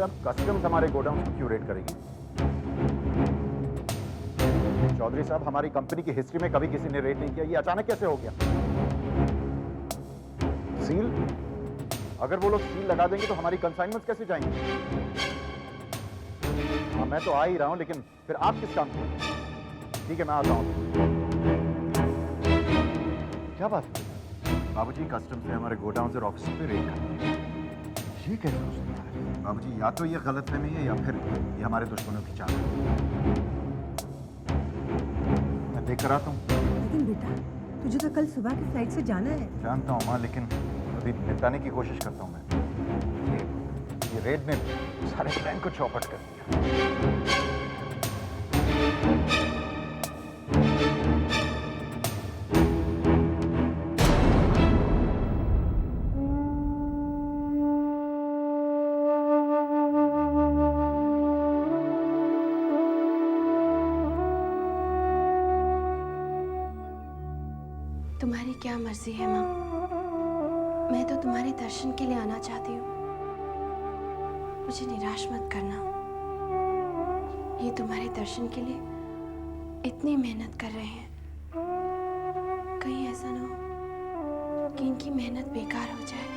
साहब, कस्टम्स हमारे गोडाउन क्यों रेड करेगी? चौधरी साहब, हमारी कंपनी की हिस्ट्री में कभी किसी ने रेड नहीं किया, ये अचानक कैसे हो गया? सील? अगर वो लोग सील लगा देंगे तो हमारी कंसाइनमेंट्स कैसे जाएंगे? हाँ, मैं तो आ ही रहा हूं, लेकिन फिर आप किस काम के? ठीक है, मैं आता हूं। क्या बात है? बाबूजी, कस्टम्स ने हमारे गोडाउन और ऑफिस पे रेड कर, ये कैसे हो सकता है? बाबूजी, या तो ये गलतफहमी है या फिर ये हमारे दुश्मनों की चाल है। मैं देख कर आता हूँ। लेकिन बेटा, तुझे तो कल सुबह की फ्लाइट से जाना है। जानता हूँ माँ, लेकिन अभी निपटाने की कोशिश करता हूँ मैं। ये रेड ने सारे प्लान को चौपट कर दिया। तुम्हारी क्या मर्जी है माँ, मैं तो तुम्हारे दर्शन के लिए आना चाहती हूँ। मुझे निराश मत करना। ये तुम्हारे दर्शन के लिए इतनी मेहनत कर रहे हैं, कहीं ऐसा ना हो कि इनकी मेहनत बेकार हो जाए।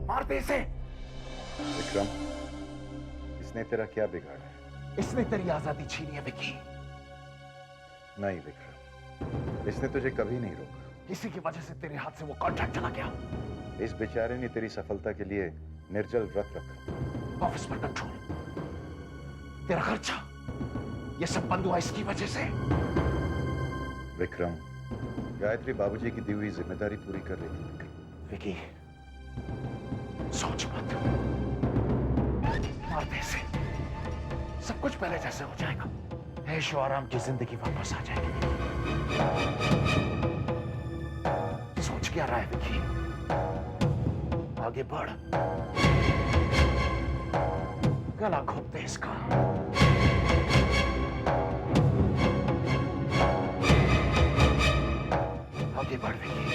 मारते इसे। विक्रम, इसने तेरा क्या बिगाड़ा है? इसने तेरी आजादी छीनी है विकी। नहीं विक्रम, इसने तुझे कभी नहीं रोका। इसी की वजह से तेरे हाथ से वो कॉन्ट्रैक्ट चला गया। इस बेचारे ने तेरी सफलता के लिए निर्जल व्रत रखा। ऑफिस पर कंट्रोल, तेरा खर्चा, ये सब बंद हुआ इसकी वजह से। विक्रम, गायत्री बाबूजी की दी हुई जिम्मेदारी पूरी कर रही थी। विकी, सोच मत, मार दे इसे, सब कुछ पहले जैसे हो जाएगा। ऐशो आराम की जिंदगी वापस आ जाएगी। सोच क्या रहा है विकी? आगे बढ़, गला घोंप दे इसका। आगे बढ़ विकी,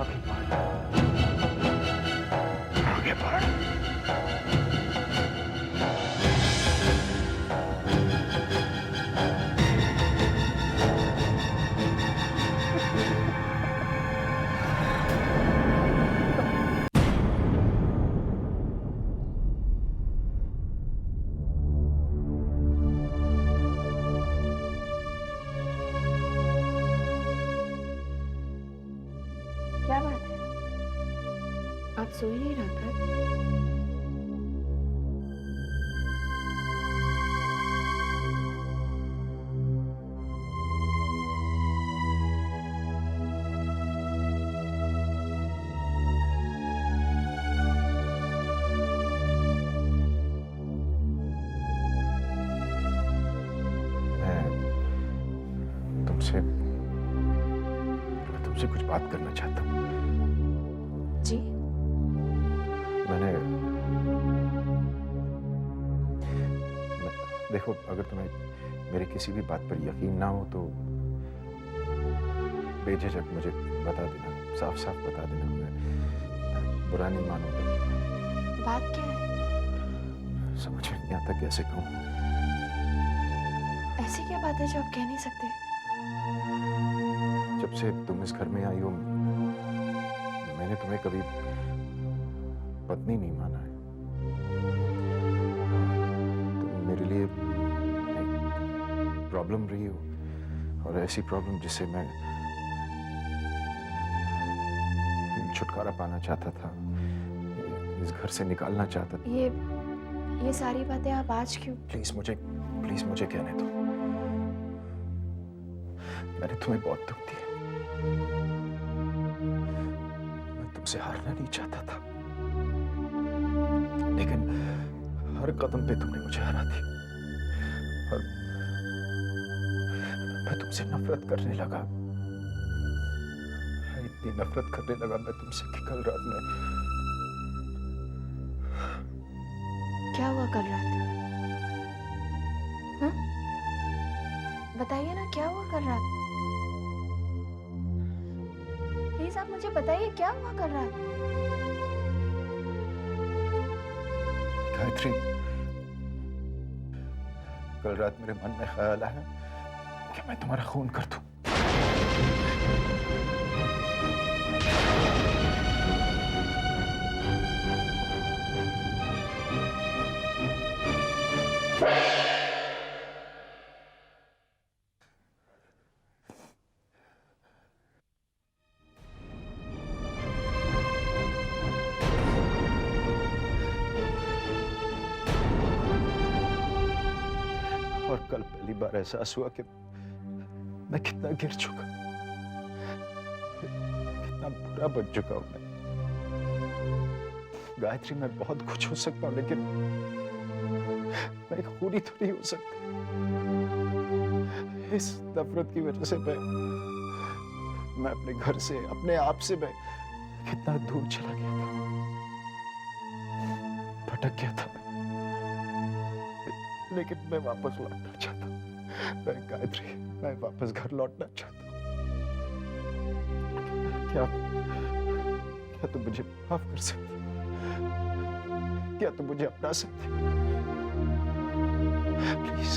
आगे बढ़, आगे बढ़। क्या बात है, आप सो ही नहीं रहा था? मैं तुमसे कुछ बात करना चाहता हूँ। जी? देखो, अगर तुम्हें मेरी किसी भी बात पर यकीन ना हो तो बेझिझक मुझे बता देना, साफ साफ बता देना। मैं बुरा नहीं मानूंगा। बात क्या है? समझ में नहीं आता कैसे कहूँ। ऐसी क्या बात है जो आप कह नहीं सकते? जब से तुम इस घर में आई हो, मैंने तुम्हें कभी पत्नी नहीं माना है। तुम मेरे लिए प्रॉब्लम रही हो, और ऐसी प्रॉब्लम जिससे मैं छुटकारा पाना चाहता था, इस घर से निकालना चाहता था। ये सारी बातें आप आज क्यों? प्लीज मुझे कहने दो। मैंने तुम्हें बहुत दुख दिया। मैं तुमसे हारना नहीं चाहता था, लेकिन हर कदम पे तुमने मुझे हरा दिया। और मैं तुमसे नफरत करने लगा, इतनी नफरत करने लगा मैं तुमसे कि कल रात में। क्या हुआ कल रात? हाँ? बताइए ना, क्या हुआ कल रात? प्लीज आप मुझे बताइए, क्या हुआ कल रात? गायत्री, कल रात मेरे मन में ख्याल आया कि मैं तुम्हारा खून कर दूं। और कल पहली बार एहसास हुआ कि मैं कितना गिर चुका, कितना बुरा बन चुका हूं मैं। गायत्री, मैं बहुत कुछ हो सकता हूं, लेकिन मैं एक खूनी तो नहीं हो सकता। इस नफरत की वजह से मैं अपने घर से, अपने आप से मैं कितना दूर चला गया था, भटक गया था मैं। लेकिन मैं वापस लौटना चाहता हूं। मैं गायत्री, मैं वापस घर लौटना चाहता हूं। क्या क्या तुम मुझे माफ कर सकती? क्या तुम मुझे अपना सकती? प्लीज।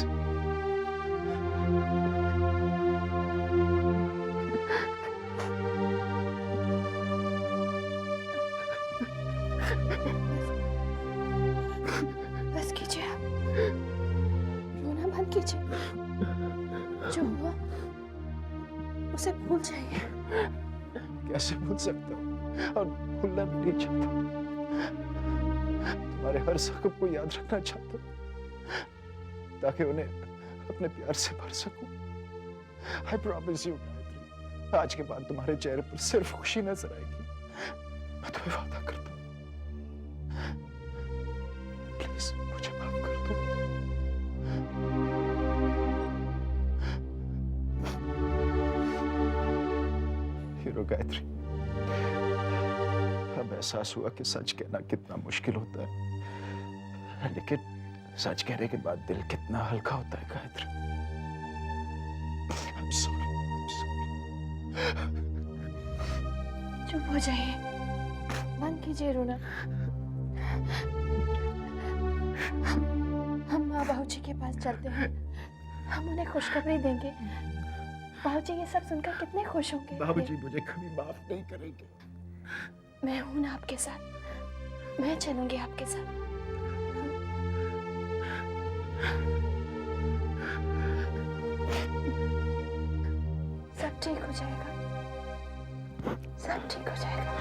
बस कीजिए आप, रोना बंद कीजिए। जो हुआ उसे भूल जाइए। कैसे भूल सकता हूँ? और भूलना भी नहीं चाहता। तुम्हारे हर जख्म को याद रखना चाहता हूँ, ताकि उन्हें अपने प्यार से भर सकूं। I promise you, गायत्री, आज के बाद तुम्हारे चेहरे पर सिर्फ खुशी नजर आएगी। मैं तुम्हें वादा करता हूँ। प्लीज मुझे माफ कर दो। हीरो गायत्री, अब एहसास हुआ कि सच कहना कितना मुश्किल होता है, लेकिन सच कहने के बाद दिल कितना हल्का होता है Gayatri. I'm sorry, I'm sorry. चुप हो जाइए, बंद कीजिए रोना। हम माँ बाबूजी के पास चलते हैं, हम उन्हें खुशखबरी देंगे। बाबूजी ये सब सुनकर कितने खुश होंगे। बाबूजी मुझे कभी माफ नहीं करेंगे। मैं हूं ना आपके साथ, मैं चलूंगी आपके साथ। सब ठीक हो जाएगा, सब ठीक हो जाएगा।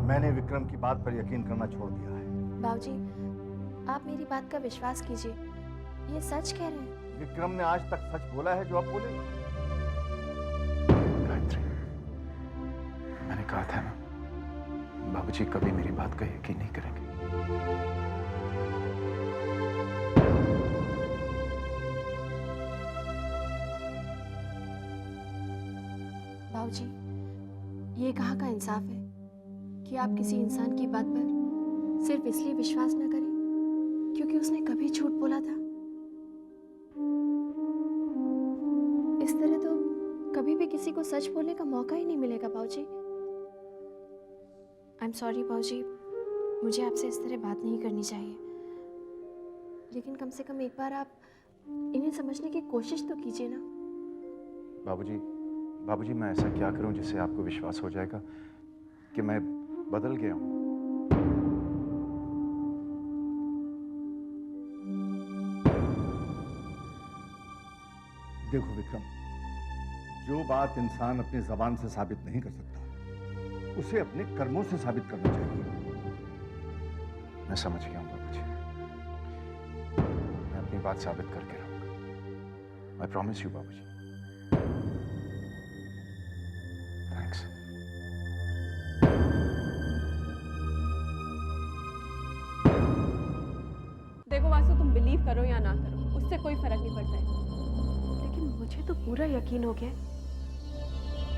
मैंने विक्रम की बात पर यकीन करना छोड़ दिया है। बाबूजी, आप मेरी बात का विश्वास कीजिए, ये सच कह रहे हैं। विक्रम ने आज तक सच बोला है जो आप बोले। गायत्री, मैंने कहा था ना, बाबूजी कभी मेरी बात का यकीन नहीं करेंगे। बाबूजी, ये कहाँ का इंसाफ है कि आप किसी इंसान की बात पर सिर्फ इसलिए विश्वास न करें क्योंकि उसने कभी झूठ बोला था। इस तरह तो कभी भी किसी को सच बोलने का मौका ही नहीं मिलेगा बाबूजी। आई एम सॉरी बाबूजी, मुझे आपसे इस तरह बात नहीं करनी चाहिए, लेकिन कम से कम एक बार आप इन्हें समझने की कोशिश तो कीजिए ना। बाबूजी, बाबूजी, मैं ऐसा क्या करूं जिससे आपको विश्वास हो जाएगा कि मैं बदल गया हूं? देखो विक्रम, जो बात इंसान अपनी जबान से साबित नहीं कर सकता उसे अपने कर्मों से साबित करना चाहिए। मैं समझ गया हूँ बाबूजी। मैं अपनी बात साबित करके रहूंगा। आई प्रॉमिस यू बाबूजी। थैंक्स। देखो वासु, तुम बिलीव करो या ना करो, उससे कोई फर्क नहीं पड़ता है। लेकिन मुझे तो पूरा यकीन हो गया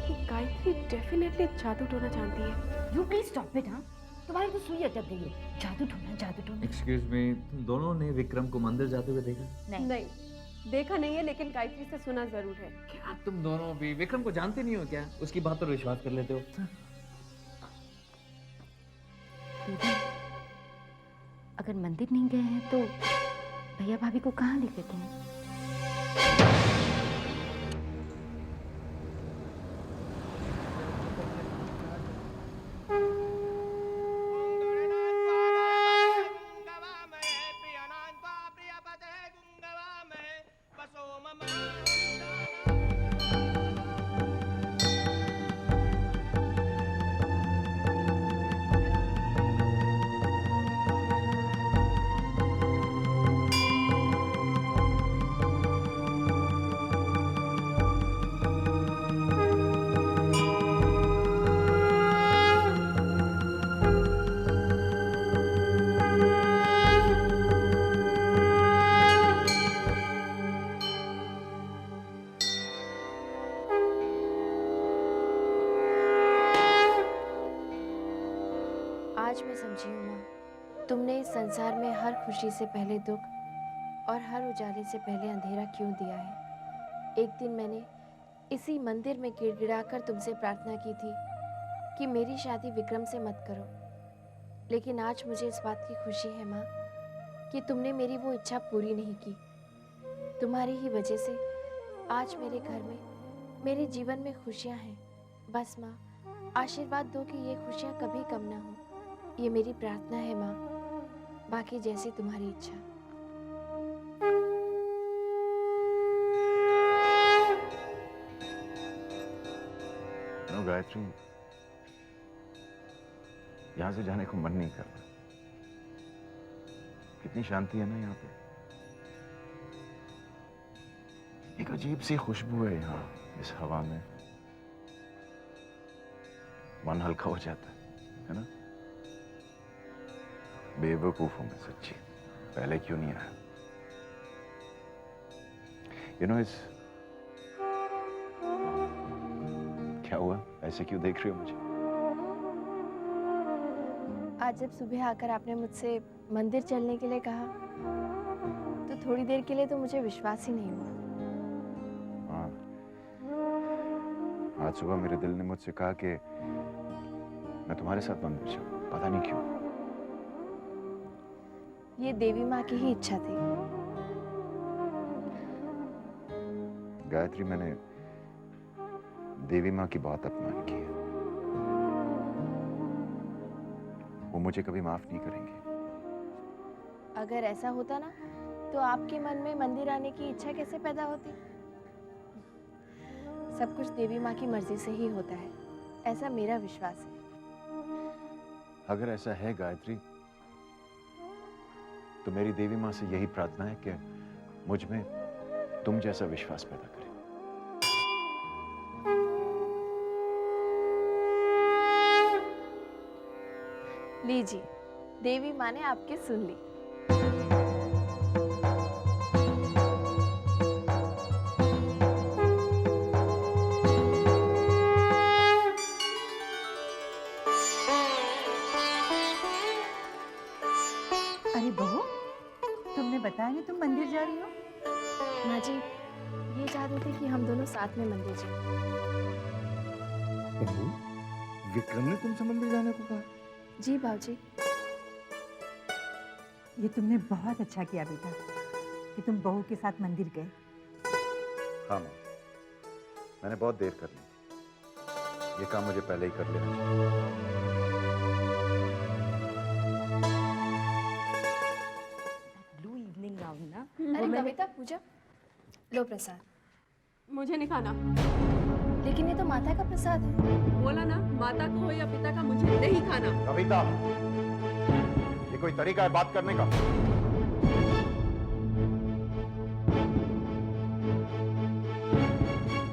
कि गायत्री डेफिनेटली जादू टोना जानती है। You please stop it. हाँ, तुम्हारी तो सुई अटक गई है। जादू टोना। एक्सक्यूज मी, तुम दोनों ने विक्रम को मंदिर जाते हुए देखा? नहीं, देखा नहीं है, लेकिन गायत्री से सुना जरूर है। क्या तुम दोनों भी विक्रम को जानते नहीं हो क्या? उसकी बात पर विश्वास कर लेते हो? दीदी, अगर मंदिर नहीं गए हैं तो भैया भाभी को कहाँ लेके गए हैं? आज मैं समझी हूँ माँ, तुमने इस संसार में हर खुशी से पहले दुख और हर उजाले से पहले अंधेरा क्यों दिया है। एक दिन मैंने इसी मंदिर में गिड़गिड़ाकर तुमसे प्रार्थना की थी कि मेरी शादी विक्रम से मत करो, लेकिन आज मुझे इस बात की खुशी है माँ कि तुमने मेरी वो इच्छा पूरी नहीं की। तुम्हारी ही वजह से आज मेरे घर में, मेरे जीवन में खुशियाँ हैं। बस माँ, आशीर्वाद दो कि ये खुशियाँ कभी कम ना हो। ये मेरी प्रार्थना है माँ, बाकी जैसी तुम्हारी इच्छा। नो गायत्री, यहां से जाने को मन नहीं कर रहा। कितनी शांति है ना यहाँ पे। एक अजीब सी खुशबू है यहाँ इस हवा में। मन हल्का हो जाता है ना? बेवकूफ हूं मैं सच्ची, पहले क्यों नहीं आया? यू नो, इस क्या हुआ? ऐसे क्यों देख रही हो मुझे? आज जब सुबह आकर आपने मुझसे मंदिर चलने के लिए कहा तो थोड़ी देर के लिए तो मुझे विश्वास ही नहीं हुआ। हाँ, आज सुबह मेरे दिल ने मुझसे कहा कि मैं तुम्हारे साथ मंदिर चलूं, पता नहीं क्यों। ये देवी माँ की ही इच्छा थी। गायत्री, मैंने देवी माँ की बहुत अपमान किया। वो मुझे कभी माफ नहीं करेंगे। अगर ऐसा होता ना तो आपके मन में मंदिर आने की इच्छा कैसे पैदा होती? सब कुछ देवी माँ की मर्जी से ही होता है, ऐसा मेरा विश्वास है। अगर ऐसा है गायत्री, तो मेरी देवी माँ से यही प्रार्थना है कि मुझ में तुम जैसा विश्वास पैदा करे। लीजिए, देवी माँ ने आपकी सुन ली। अरे बहू, तुमने बताया नहीं तुम मंदिर जा रही हो? माँ जी, ये चाहते थे कि हम दोनों साथ में मंदिर जाएं। बहू, विक्रम ने तुमसे मंदिर जाने को कहा? जी बाबूजी। ये तुमने बहुत अच्छा किया बेटा कि तुम बहू के साथ मंदिर गए। हाँ माँ, मैंने बहुत देर कर ली। ये काम मुझे पहले ही कर लेना चाहिए। ब्लू इवनिंग गाउन ना, अरे कविता, पूजा, लो प्रसाद। मुझे नहीं खाना। लेकिन ये तो माता का प्रसाद है। बोला ना, माता का हो या पिता का, मुझे नहीं खाना। कविता, ये कोई तरीका है बात करने का?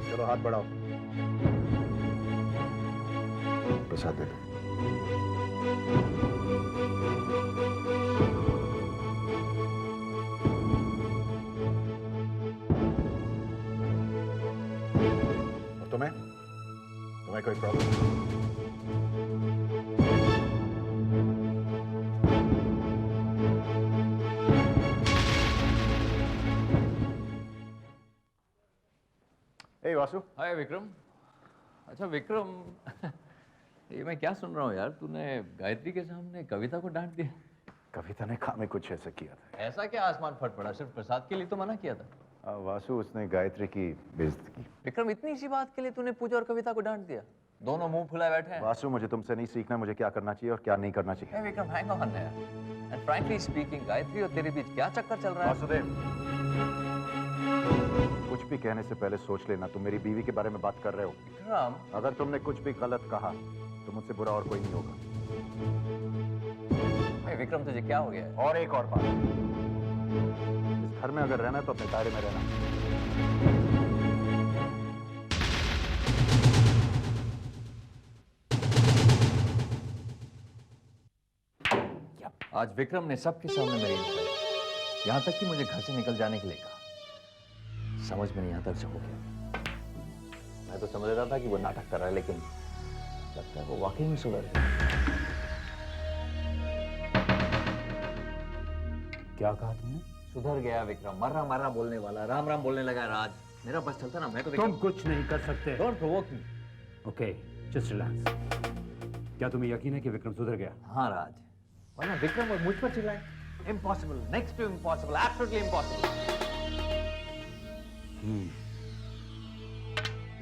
चलो हाथ बढ़ाओ, प्रसाद दे दो। और तुम्हें कोई प्रॉब्लम? ए वासु, हाय विक्रम। अच्छा विक्रम, ये मैं क्या सुन रहा हूँ यार, तूने गायत्री के सामने कविता को डांट दिया। कविता ने काम में कुछ ऐसा किया था। ऐसा क्या आसमान फट पड़ा, सिर्फ प्रसाद के लिए तो मना किया था। वासु, उसने गायत्री की बेइज्जती की। विक्रम, इतनी सी बात के लिए तूने पूजा और कविता को डांट दिया? दोनों मुंह फुलाए बैठे हैं। वासु, मुझे तुमसे नहीं सीखना मुझे क्या करना चाहिए और क्या नहीं करना चाहिए। Hey विक्रम, हैंग ऑन यार। एंड फ्रैंकली स्पीकिंग, गायत्री और तेरे बीच क्या चक्कर चल रहा है? वासुदेव, कुछ भी कहने से पहले सोच लेना, तुम मेरी बीवी के बारे में बात कर रहे हो। विक्रम, अगर तुमने कुछ भी गलत कहा तो मुझसे बुरा और कोई नहीं होगा। hey विक्रम, तुझे क्या हो गया है? और एक और बात, इस घर में अगर रहना है तो अपने दायरे में रहना। आज विक्रम ने सबके सामने मेरी इंसल्ट, यहाँ तक कि मुझे घर से निकल जाने के लिए कहा। समझ में नहीं आता उसे हो गया। मैं तो समझ रहा था कि वो नाटक कर रहा है, लेकिन लगता है वो वाकई में सुधर गया। क्या कहा तुमने? सुधर गया विक्रम, मर्रा मर्रा बोलने वाला, राम राम बोलने लगा। राज, मेरा बस चलता ना, मैं तो तुम कुछ नहीं कर सकते। Don't provoke me. Okay, just relax. क्या तुम्हें यकीन है कि विक्रम सुधर गया? हाँ राज, वरना विक्रम और मुझ पर चिल्लाए। Impossible, next to impossible, absolutely impossible.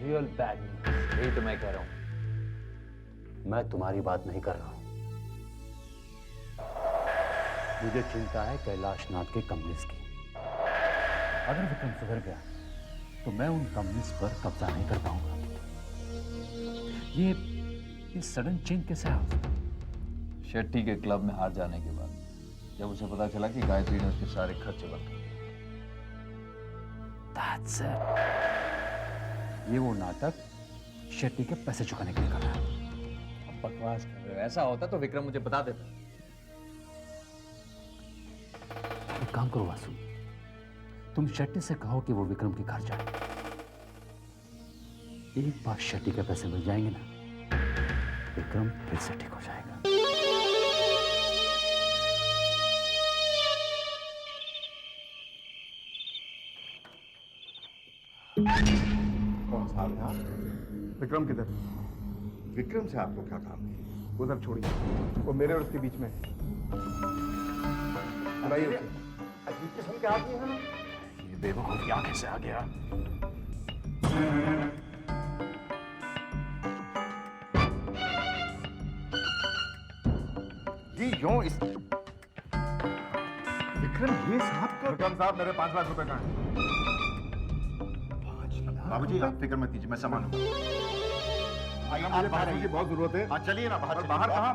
Real bad news. यही तो मैं कह रहा हूँ। मैं तुम्हारी बात नहीं कर रहा हूं। मुझे चिंता है कैलाशनाथ के कम्युनिस्ट की। अगर विक्रम सुधर गया तो मैं उन कम्युनिस्ट पर कब्जा नहीं कर पाऊंगा। ये सडन चेंज कैसे आ सकता? शेट्टी के क्लब में हार जाने के बाद जब उसे पता चला कि गायत्री ने उसके सारे खर्चे बंद कर दिए। That's it. ये वो नाटक शेट्टी के पैसे चुकाने के लिए कर रहा है। अब बकवास कर रहे हो। ऐसा होता तो विक्रम मुझे बता देता। एक काम करो वासु, तुम शेट्टी से कहो कि वो विक्रम के घर जाए। एक बार शेट्टी के पैसे मिल जाएंगे ना, विक्रम फिर से ठीक हो जाएगा। कौन साहब यहाँ? विक्रम किधर? विक्रम से आपको क्या काम? उधर छोड़िए, वो मेरे और उसके बीच में है। बुलाइए उसे। अजीब किस्म के आदमी हैं। ये बेवकूफ यहाँ कैसे आ गया? ये यूं इस विक्रम, ये साहब का। विक्रम साहब, मेरे 5 लाख रुपए का है। बाबूजी आप फिक्र मत कीजिए, मैं संभालूंगा। मुझे पैसों की बहुत जरूरत है। हाँ चलिए ना बाहर। बाहर कहाँ?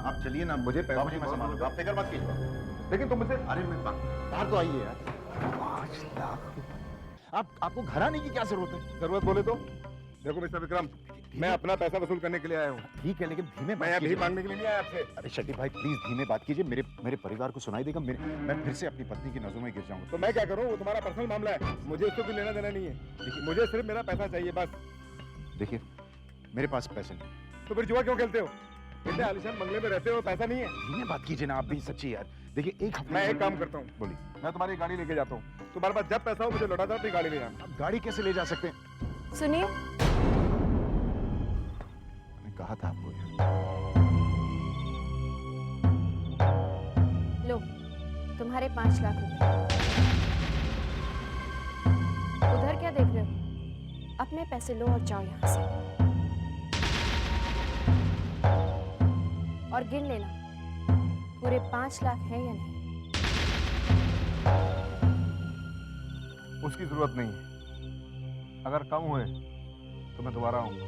आप चलिए ना, मुझे बाबूजी मैं संभालूंगा, आप फिक्र मत कीजिए। लेकिन तुम मुझे, अरे मैं बाहर तो आइए यार। 5 लाख आपको घर आने की क्या जरूरत है? जरूरत बोले तो देखो मिस्टर विक्रम, मैं अपना पैसा वसूल करने के लिए आया हूँ। ठीक है, लेकिन धीमे मैं अभी मांगने के लिए नहीं आया आपसे। अरे शेट्टी भाई प्लीज धीमे बात कीजिए, मेरे परिवार को सुनाई देगा। मैं फिर से अपनी पत्नी की नजरों में गिर जाऊंगा। तो मैं क्या करूँ? वो तुम्हारा पर्सनल मामला है, मुझे इसको भी लेना देना नहीं है। मुझे सिर्फ मेरा पैसा चाहिए बस। देखिए मेरे पास पैसे नहीं। तो फिर जुआ क्यों खेलते हो? इतने आलिशान बंगले में रहते हो, पैसा नहीं है? धीमे बात कीजिए ना आप भी, सच्ची यार। देखिए एक हफ्ते मैं एक काम करता हूँ, बोलिए। मैं तुम्हारी गाड़ी लेके जाता हूँ, तुम्हारे पास जब पैसा हो मुझे लौटा दो, अपनी गाड़ी ले जाना। आप गाड़ी कैसे ले जा सकते हैं? सुनिए, मैंने कहा था आपको यार। लो तुम्हारे 5 लाख रुपए। उधर क्या देख रहे हो? अपने पैसे लो और जाओ यहाँ से। और गिन लेना पूरे 5 लाख है या नहीं। उसकी जरूरत नहीं है। अगर कम हुए तो मैं दोबारा आऊंगा।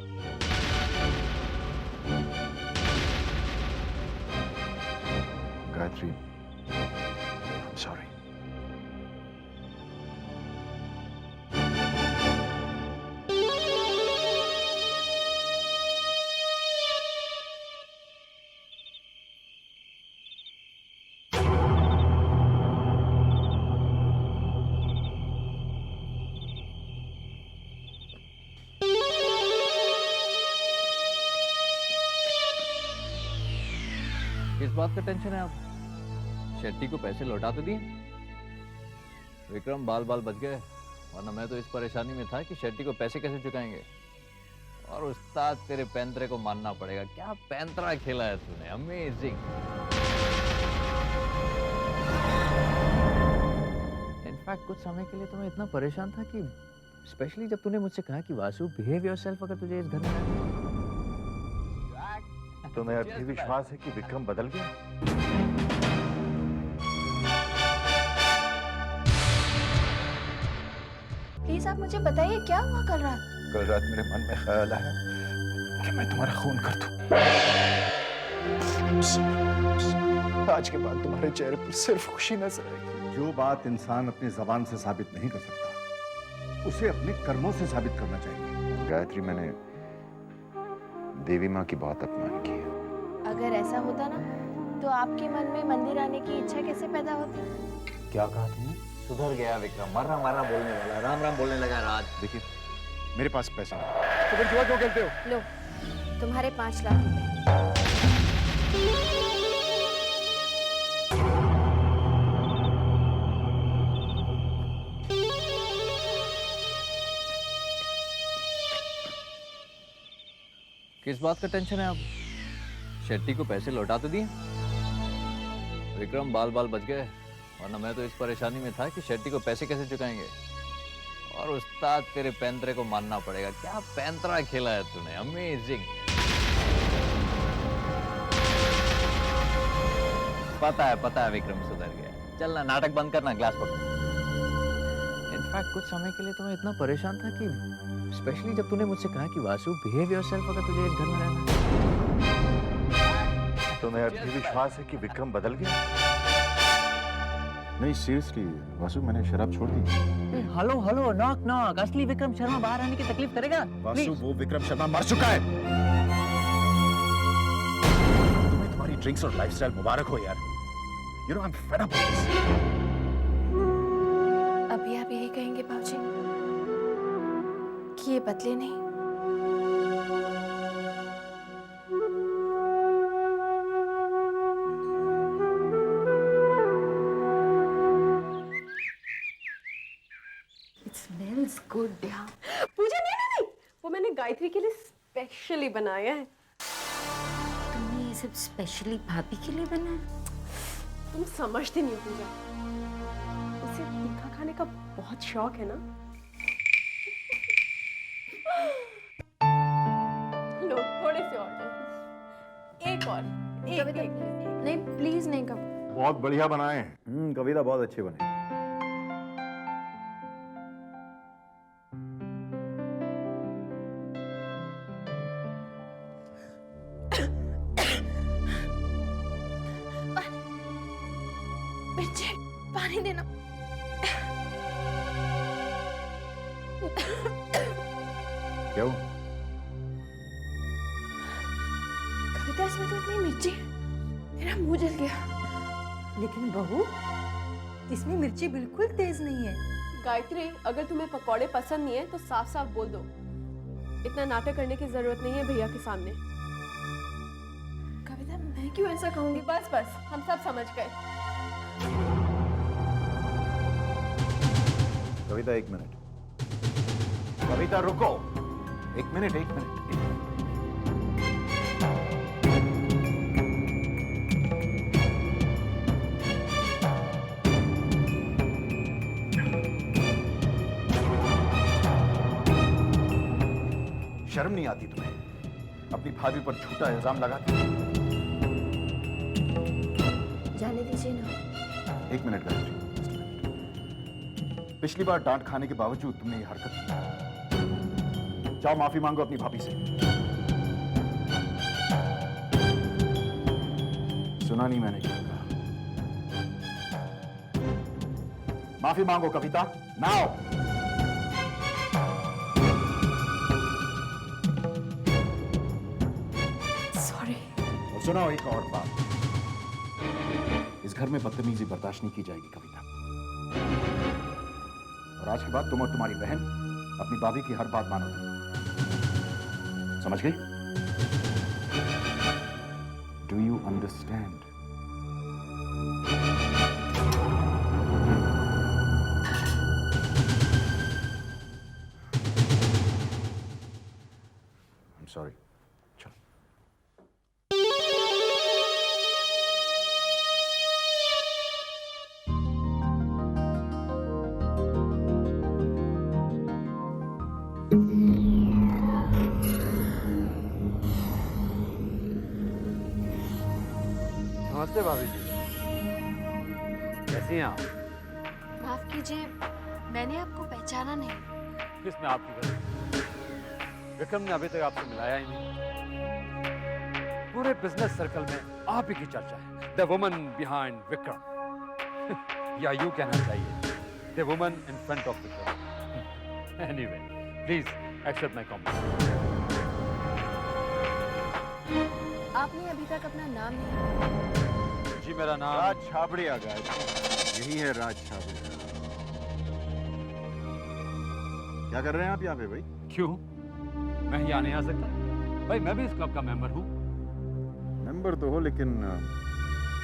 गायत्री, सॉरी। किस बात का टेंशन है आप? शेट्टी को पैसे लौटा तो दिए? विक्रम बाल बाल बच गए, वरना मैं तो इस परेशानी में था कि शेट्टी को पैसे कैसे चुकाएंगे। और उस्ताद तेरे पैंतरे को मानना पड़ेगा, क्या पैंतरा खेला है तूने, अमेजिंग। इनफैक्ट कुछ समय के लिए तो मैं इतना परेशान था कि स्पेशली जब तूने मुझसे कहा कि वासु बिहेव योरसेल्फ अगर तुझे इस घर में रहना है। तुम्हें अब भी विश्वास है कि विक्रम बदल गया? प्लीज आप मुझे बताइए क्या हुआ कल रात? कल रात मेरे मन में ख्याल आया कि मैं तुम्हारा खून कर दूं। आज के बाद तुम्हारे चेहरे पर सिर्फ खुशी नजर आएगी। जो बात इंसान अपनी जबान से साबित नहीं कर सकता, उसे अपने कर्मों से साबित करना चाहिए। गायत्री, मैंने देवी माँ की बहुत अपमान की है। अगर ऐसा होता ना तो आपके मन में मंदिर आने की इच्छा कैसे पैदा होती? क्या कहा तुमने? सुधर गया विक्रम, मरना मरना बोलने वाला, राम राम बोलने लगा राज। देखिए, मेरे पास पैसा है। तो फिर जुआ क्यों खेलते हो? लो, तुम्हारे 5 लाख रुपए। किस बात का टेंशन है आप? शेट्टी को पैसे लौटा तो दिए? विक्रम बाल बाल बच गए, वरना मैं तो इस परेशानी में था कि शेट्टी को पैसे कैसे चुकाएंगे। और उस्ताद तेरे पैंतरे को मानना पड़ेगा, क्या पैंतरा खेला है तूने, अमेजिंग। पता है विक्रम सुधर गया। चलना, नाटक बंद करना, ग्लास पकड़। इनफैक्ट कुछ समय के लिए तो मैं इतना परेशान था कि स्पेशली जब तूने मुझसे कहा कि वासु बिहेव योरसेल्फ अगर तुझे इस घर में रहना है। तुम्हें अब भी विश्वास है कि विक्रम बदल गया? नहीं, सीरियसली वासु, मैंने शराब छोड़ दी। हेलो नॉक नॉक, असली विक्रम शर्मा बाहर आने की तकलीफ करेगा? वासु, वो विक्रम शर्मा मर चुका है। तुम्हें तुम्हारी ड्रिंक्स और लाइफस्टाइल मुबारक हो यार। You know, I am fed up with this. अभी आप यही कहेंगे बाबूजी कि ये बदले नहीं? It smells good, यार। पूजा नहीं, वो मैंने गायत्री के लिए स्पेशली बनाया है। तुमने ये सब स्पेशली भाभी के लिए बनाया? तुम समझती नहीं हो पूजा, उसे तीखा खाने का बहुत शौक है ना। लो, थोड़े से और दो। एक और, एक। नहीं प्लीज नहीं कब। बहुत बढ़िया बनाए हैं। कविता बहुत अच्छी बनी। मिर्ची, पानी देना। क्या हुआ? कविता, इसमें तो इतनी मिर्ची, मेरा मुंह जल गया। लेकिन बहू, इसमें मिर्ची बिल्कुल तेज नहीं है। गायत्री, अगर तुम्हें पकौड़े पसंद नहीं है तो साफ साफ बोल दो। इतना नाटक करने की जरूरत नहीं है भैया के सामने। कविता, मैं क्यों ऐसा कहूंगी? बस हम सब समझ गए। कविता, 1 मिनट। कविता, रुको। 1 मिनट। शर्म नहीं आती तुम्हें? अपनी भाभी पर झूठा इल्जाम लगाती। जाने दीजिए ना। 1 मिनट गायत्री। पिछली बार डांट खाने के बावजूद तुमने ये हरकत की। जाओ माफी मांगो अपनी भाभी से। सुना नहीं मैंने क्या कहा। माफी मांगो कविता, नाउ। सॉरी। और सुनो एक और बात, इस घर में बदतमीजी बर्दाश्त नहीं की जाएगी कविता। और आज के बाद तुम और तुम्हारी बहन अपनी भाभी की हर बात मानोगी, समझ गई? Do you understand? I am sorry. चलो। नमस्ते भाभी जी, कैसी हैं आप? माफ कीजिए, मैंने आपको पहचाना नहीं। किसमें आपकी गलती? विक्रम ने अभी तक आपसे मिलाया ही नहीं। पूरे बिजनेस सर्कल में आप ही की चर्चा है, द वुमन बिहाइंड विक्रम। या यूं कहना चाहिए, the woman in front of Vikram. Anyway, please accept my compliment. आपने अभी तक अपना नाम नहीं। जी मेरा नाम राज छाबड़िया गायत्री, यही है राज छाबड़िया। क्या कर रहे हैं आप यहाँ पे भाई? क्यों? मैं यहाँ नहीं आ सकता? भाई मैं भी इस क्लब का मेंबर हूँ। मेंबर तो हो लेकिन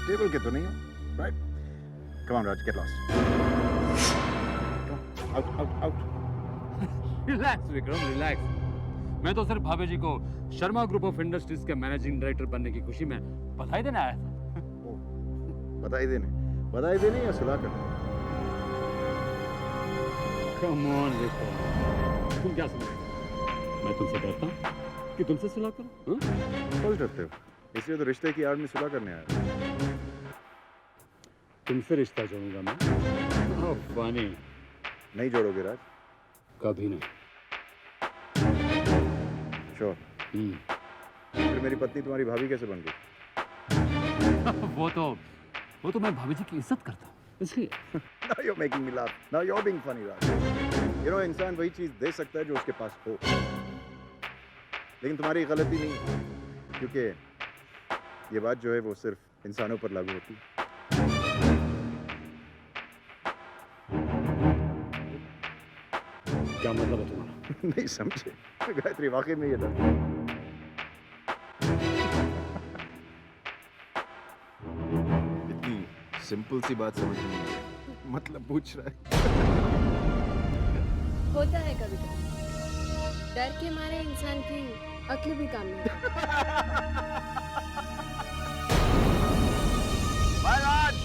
टेबल के तो नहीं हो, right? Come on Raj, get lost. Out out out. Relax Vikram, relax. मैं तो सिर्फ भाभी जी को शर्मा ग्रुप ऑफ इंडस्ट्रीज के मैनेजिंग डायरेक्टर बनने की खुशी में बधाई देने आया था। बधाई देने या सुलह करने? कम ऑन विक्रम, तुम क्या समझते हो? मैं तुमसे डरता हूँ कि तुमसे सुलह करूं? बहुत डरते हो, इसलिए तो रिश्ते की आड़ में सुलह करने आया। तुमसे रिश्ता जोड़ूंगा मैं? ओह फनी। नहीं जोड़ोगे राज? कभी नहीं। श्योर? फिर मेरी पत्नी तुम्हारी भाभी कैसे बन गई? वो तो मैं भाभी जी की इज्जत करता हूँ, इसलिए। Now you're making me laugh. Now you're being funny, Raj. You know, इंसान वही चीज दे सकता है जो उसके पास हो। लेकिन तुम्हारी गलती नहीं, क्योंकि ये बात जो है वो सिर्फ इंसानों पर लागू होती है। क्या मतलब है तुम्हारा? नहीं समझे गायत्री, वाकई में ये डर। इतनी सिंपल सी बात समझ में नहीं आई, मतलब पूछ रहा है। होता है कभी कभी, डर के मारे इंसान की अक्ल भी काम नहीं करती। Bye, Raj.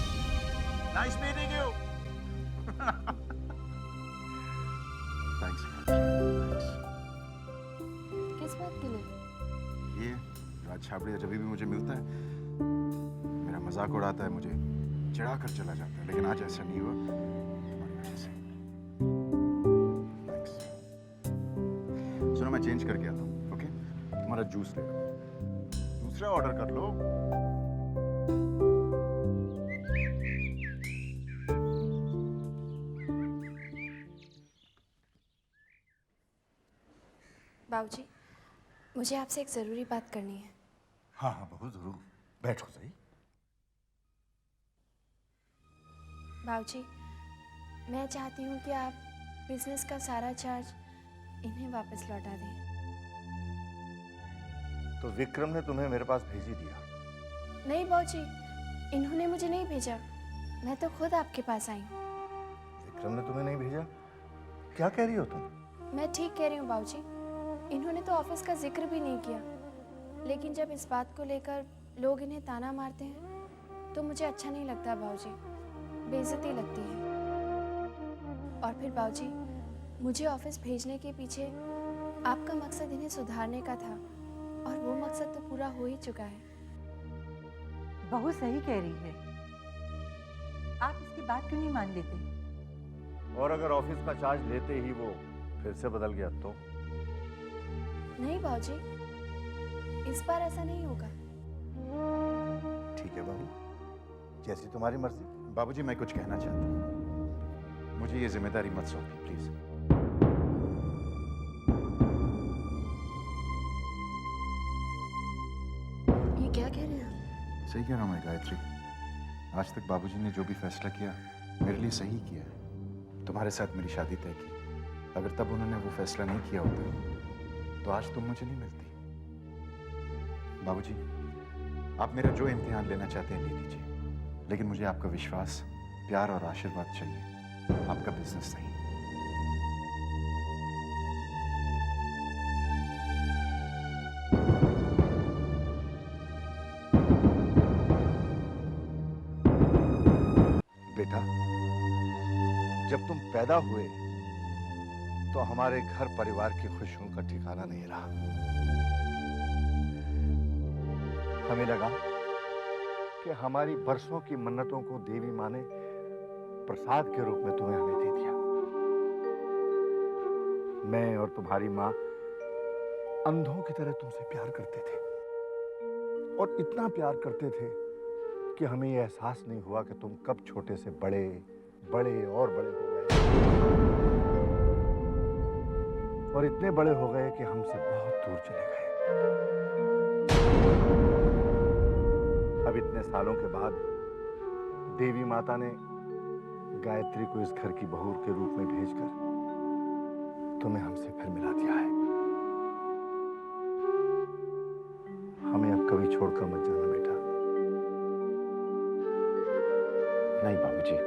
Nice meeting you. Thanks. किस बात के लिए? ये राज छाबड़िया जब भी मुझे मिलता है मेरा मजाक उड़ाता है, मुझे चिढ़ा कर चला जाता है, लेकिन आज ऐसा नहीं हुआ तुम्हारी वजह से। Thanks. सुनो मैं चेंज करके आता हूँ, ओके? तुम्हारा जूस ले लो, दूसरा ऑर्डर कर लो। बाबूजी, मुझे आपसे एक ज़रूरी बात करनी है। हाँ हाँ बहुत जरूर, बैठो सही। बाबूजी, मैं चाहती हूँ कि आप बिजनेस का सारा चार्ज इन्हें वापस लौटा दें। तो विक्रम ने तुम्हें मेरे पास भेज ही दिया? नहीं बाबूजी, इन्होंने मुझे नहीं भेजा, मैं तो खुद आपके पास आई हूँ। विक्रम ने तुम्हें नहीं भेजा? क्या कह रही हो तुम? मैं ठीक कह रही हूँ बाबूजी, इन्होंने तो ऑफिस का जिक्र भी नहीं किया, लेकिन जब इस बात को लेकर लोग इन्हें ताना मारते हैं तो मुझे अच्छा नहीं लगता बाबूजी, बेइज्जती लगती है। और फिर बाबूजी, मुझे ऑफिस भेजने के पीछे आपका मकसद इन्हें सुधारने का था, और वो मकसद तो पूरा हो ही चुका है। बहू सही कह रही है, आप इसकी बात क्यों नहीं मान लेते? और अगर ऑफिस का चार्ज लेते ही वो फिर से बदल गया तो? नहीं बाबूजी, इस बार ऐसा नहीं होगा। ठीक है बाबू, जैसी तुम्हारी मर्जी। बाबूजी, मैं कुछ कहना चाहता हूँ। मुझे ये जिम्मेदारी मत सौंपिए प्लीज। ये क्या कह रहे हैं? सही कह रहा हूँ मैं गायत्री। आज तक बाबूजी ने जो भी फैसला किया मेरे लिए सही किया है। तुम्हारे साथ मेरी शादी तय की। अगर तब उन्होंने वो फैसला नहीं किया होता तो आज तुम मुझे नहीं मिलती। बाबूजी, आप मेरा जो इम्तिहान लेना चाहते हैं ले लीजिए, लेकिन मुझे आपका विश्वास, प्यार और आशीर्वाद चाहिए। आपका बिजनेस नहीं। बेटा, जब तुम पैदा हुए तो हमारे घर परिवार की खुशियों का ठिकाना नहीं रहा। हमें लगा कि हमारी बरसों की मन्नतों को देवी माँ ने प्रसाद के रूप में तुम्हें हमें दे दिया। मैं और तुम्हारी माँ अंधों की तरह तुमसे प्यार करते थे, और इतना प्यार करते थे कि हमें यह एहसास नहीं हुआ कि तुम कब छोटे से बड़े बड़े और बड़े हो गए, और इतने बड़े हो गए कि हमसे बहुत दूर चले गए। अब इतने सालों के बाद देवी माता ने गायत्री को इस घर की बहू के रूप में भेजकर तुम्हें हमसे फिर मिला दिया है। हमें अब कभी छोड़कर मत जाना बेटा। नहीं बाबूजी,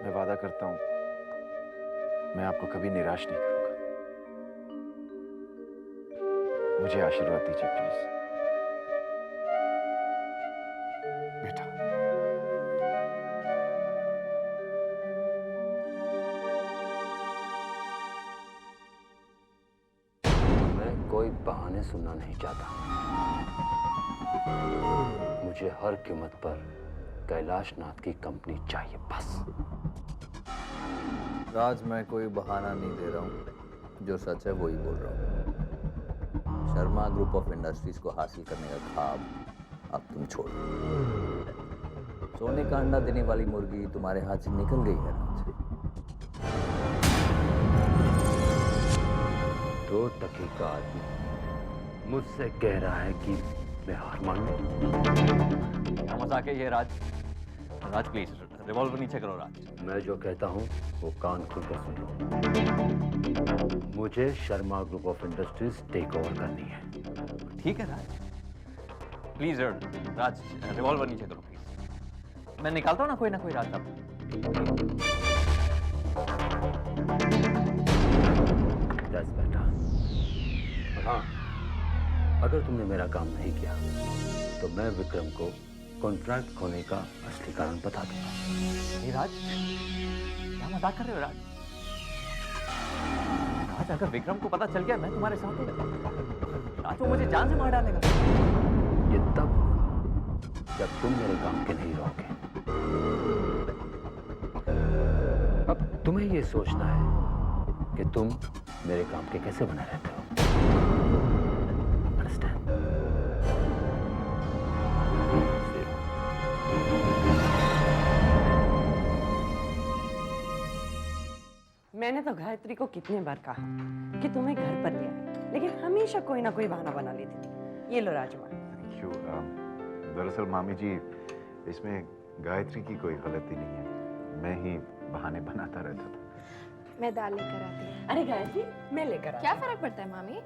मैं वादा करता हूं मैं आपको कभी निराश नहीं करूंगा। मुझे आशीर्वाद दीजिए प्लीज। बेटा, मैं कोई बहाने सुनना नहीं चाहता। मुझे हर कीमत पर कैलाश नाथ की कंपनी चाहिए, बस। राज, मैं कोई बहाना नहीं दे रहा हूँ, जो सच है वही बोल रहा हूँ। शर्मा ग्रुप ऑफ इंडस्ट्रीज को हासिल करने का ख्वाब अब तुम छोड़ो। सोने का अंडा देने वाली मुर्गी तुम्हारे हाथ से निकल गई है राज। 2 टके का आदमी मुझसे कह रहा है कि मैं हार मान लूं। क्या मजाक है ये राज? राज प्लीज रिवॉल्वर नीचे करो राज। मैं जो कहता हूं वो कान खुलकर सुन लो। मुझे Sharma group of industries take over करनी है। ठीक है राज, प्लीज राज रिवॉल्वर नीचे करो प्लीज। मैं निकालता हूँ ना कोई रास्ता। यस बेटा। हाँ, अगर तुमने मेरा काम नहीं किया तो मैं विक्रम को कॉन्ट्रैक्ट खोने का असली कारण बता दूंगा। ये राज, क्या मजाक कर रहे हो राज? राज, अगर विक्रम को पता चल गया मैं तुम्हारे साथ हूँ राज, वो मुझे जान से मार डालेगा। ये तब होगा जब तुम मेरे काम के नहीं रहोगे। अब तुम्हें ये सोचना है कि तुम मेरे काम के कैसे बने रहते हो। Understand? मैंने तो गायत्री को कितने बार कहा कि तुम्हें घर पर ले आए, लेकिन हमेशा कोई ना कोई बहाना बना लेती थी। ये लो राजमा। Thank you. दरअसल मामी जी, इसमें गायत्री की कोई गलती नहीं है, मैं ही बहाने बनाता रहता था। मैं दाल लेकर आती हूँ। अरे गायत्री, मैं लेकर क्या फर्क पड़ता है मामी?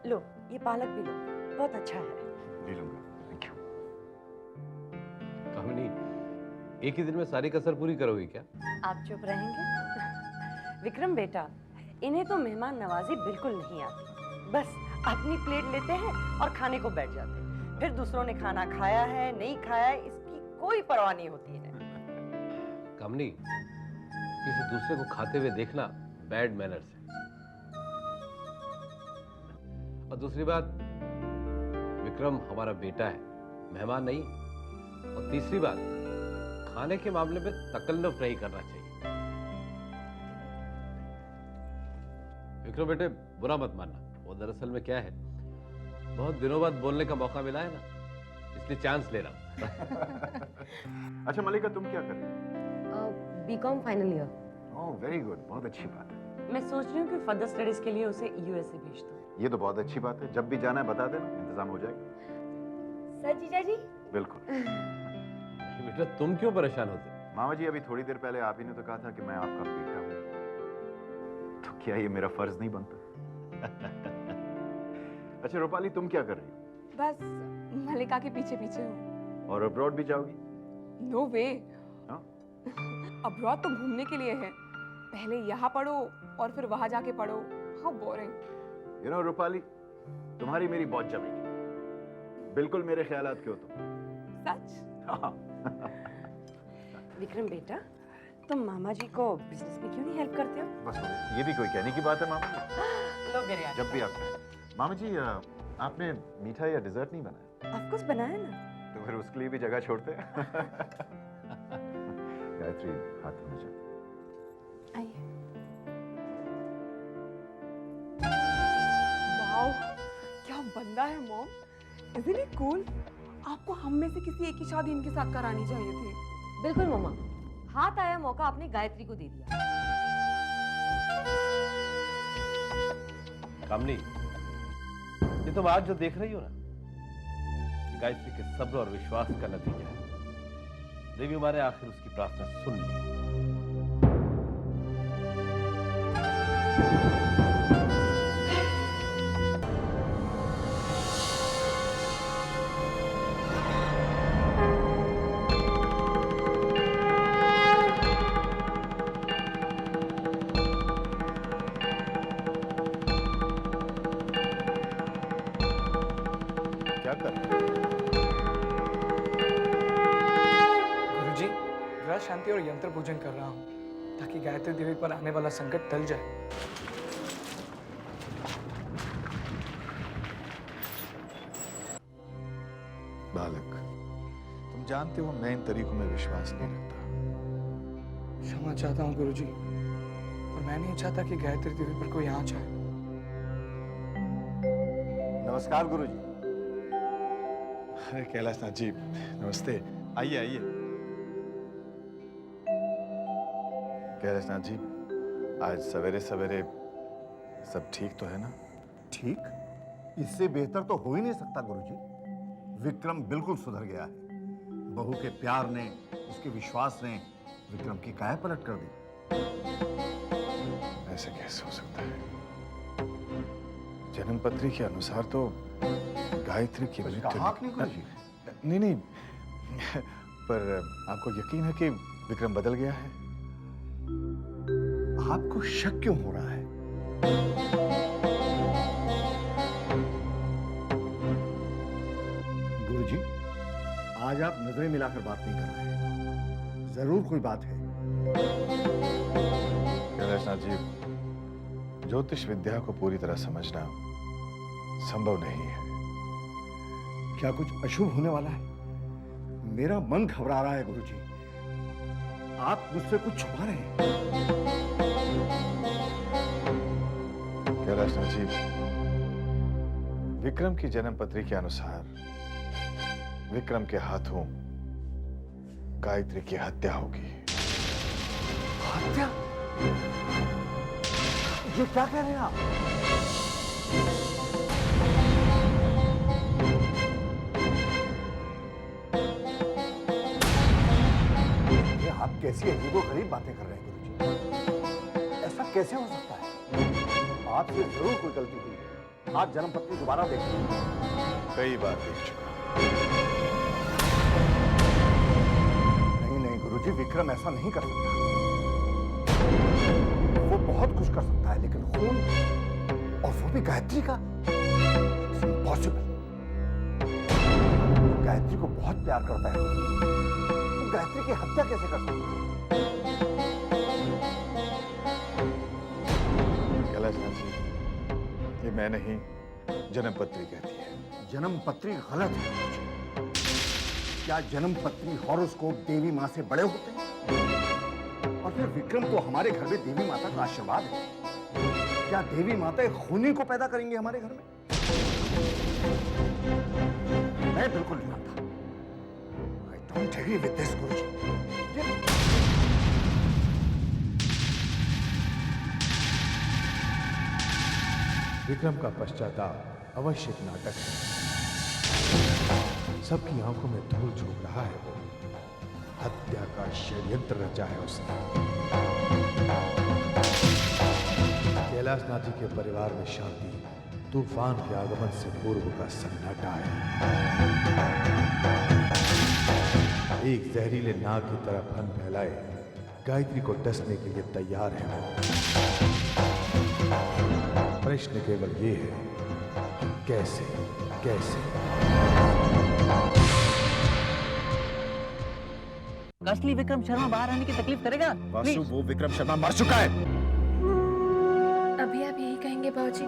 लो, ये पालक भी लो, बहुत अच्छा है। ले लूंगा। Thank you. कामिनी, एक ही दिन में सारी कसर पूरी करोगी क्या? आप चुप रहेंगे? विक्रम बेटा, इन्हें तो मेहमान नवाजी बिल्कुल नहीं आती। बस अपनी प्लेट लेते हैं और खाने को बैठ जाते हैं। फिर दूसरों ने खाना खाया है नहीं खाया है इसकी कोई परवाह नहीं होती है। कामिनी, किसी दूसरे को खाते हुए देखना बैड मैनर्स है। और दूसरी बात, विक्रम हमारा बेटा है, मेहमान नहीं। और तीसरी बात, खाने के मामले में तकल्लुफ नहीं करना चाहिए। विक्रम बेटे, बुरा मत मानना, वो दरअसल में क्या है, बहुत दिनों बाद बोलने का मौका मिला है ना, इसलिए चांस ले रहा हूं। अच्छा मलिका, तुम क्या कर रही हो? BCom final year. Oh very good, बहुत अच्छी बात है। मैं सोच रही हूँ कि फर्दर स्टडीज के लिए उसे यूएसए भेज दूँ। ये तो बहुत अच्छी बात है। जब भी जाना है बता देना, इंतजाम हो जाएगा। सर जीजा जी? बिल्कुल। बेटा तुम क्यों परेशान होते? मामा जी, अभी थोड़ी देर पहले आप ही ने तो कहा था कि मैं आपका बेटा हूँ, तो क्या ये मेरा फर्ज नहीं बनता? अच्छा रूपाली, तुम क्या कर रही हो? बस मलिका के पीछे पीछे हूँ। और अब्रॉड भी जाओगी? नो वे। हाँ? अब्रॉड तो घूमने के लिए है, पहले यहाँ पढ़ो और फिर वहां जाके पढ़ो। How boring. You know Rupali, तुम्हारी मेरी बहुत जमेगी। बिल्कुल मेरे ख्यालात के हो तुम। सच? हाँ। विक्रम बेटा, तुम मामा जी को बिजनेस में क्यों नहीं हेल्प करते हो? बस ये भी कोई कहने की बात है मामा जी? लो मेरे जब भी आप कहें। मामा जी, आपने मीठा या डिजर्ट नहीं बनाया? ऑफ कोर्स बनाया ना। तो फिर उसके लिए भी जगह छोड़ते हैं। गायत्री, हाथ धोना चाहिए। वाओ, क्या बंदा है मॉम। Isn't it cool? आपको हम में से किसी एक की शादी इनके साथ करानी चाहिए थी। बिल्कुल मम्मा, हाथ आया मौका आपने गायत्री को दे दिया। कामनी, ये तुम आज जो देख रही हो ना, ये गायत्री के सब्र और विश्वास का नतीजा है। देवी माँ ने आखिर उसकी प्रार्थना सुन ली। क्या कर रहे हो? गुरुजी, ग्रह शांति और यंत्र पूजन कर रहा हूँ ताकि गायत्री देवी पर आने वाला संकट टल जाए। बालक, तुम जानते हो मैं इन तरीकों में विश्वास नहीं रखता। क्षमा चाहता हूँ गुरुजी, और मैं नहीं चाहता कि गायत्री देवी पर कोई आँच आए। नमस्कार गुरुजी। अरे कैलाशनाथ जी, नमस्ते। आइए आइए। कैलाशनाथ जी, आज सवेरे सवेरे सब ठीक तो है ना? ठीक? इससे बेहतर तो हो ही नहीं सकता गुरुजी। विक्रम बिल्कुल सुधर गया है। बहू के प्यार ने, उसके विश्वास ने विक्रम की काया पलट कर दी। ऐसे कैसे हो सकता है? जन्मपत्री के अनुसार तो गायत्री की मृत्यु नहीं नहीं, पर आपको यकीन है कि विक्रम बदल गया है? आपको शक क्यों हो रहा है? गुरुजी, आज आप नजरें मिलाकर बात नहीं कर रहे हैं। जरूर कोई बात है। कैलाशनाथ जी, ज्योतिष विद्या को पूरी तरह समझना संभव नहीं है। क्या कुछ अशुभ होने वाला है? मेरा मन घबरा रहा है गुरुजी। आप मुझसे कुछ छुपा रहे हैं। कैलाशनाथ जी, विक्रम की जन्मपत्री के अनुसार विक्रम के हाथों गायत्री की हत्या होगी। हत्या? ये क्या कह रहे हैं आप? ये आप कैसी अजीबोगरीब बातें कर रहे हैं गुरुजी? ऐसा कैसे हो सकता है? आपसे जरूर कोई गलती हुई है। आप जन्मपत्री दोबारा देखें। कई बार देख चुका। नहीं नहीं गुरुजी, विक्रम ऐसा नहीं कर सकता। वो बहुत कुछ कर सकता है, लेकिन खून, और वो भी गायत्री का, इम्पॉसिबल। गायत्री को बहुत प्यार करता है, तो गायत्री की हत्या कैसे कर सकता है? कैलाशनाथ जी, ये मैं नहीं, जन्मपत्री कहती है। जन्मपत्री गलत है। क्या जन्म पत्री हॉरोस्कोप देवी माँ से बड़े होते हैं? और फिर विक्रम को हमारे घर में देवी माता का आशीर्वाद है। क्या देवी माता एक खूनी को पैदा करेंगे हमारे घर में? मैं बिल्कुल नहीं मानता। I don't agree with this guruji. Vikram का पश्चाताप अवश्य एक नाटक है। सबकी आंखों में धूल झोंक रहा है वो। हत्या का षड्यंत्र रचा है उसने। कैलाशनाथ जी के परिवार में शांति तूफान के आगमन से पूर्व का सन्नाटा है। एक जहरीले नाग की तरह फन फैलाए गायत्री को डसने के लिए तैयार है वो। प्रश्न केवल ये है, कैसे कैसे? असली विक्रम शर्मा बाहर आने की तकलीफ करेगा? वासु, वो विक्रम शर्मा मर चुका है। अभी आप यही कहेंगे बाबूजी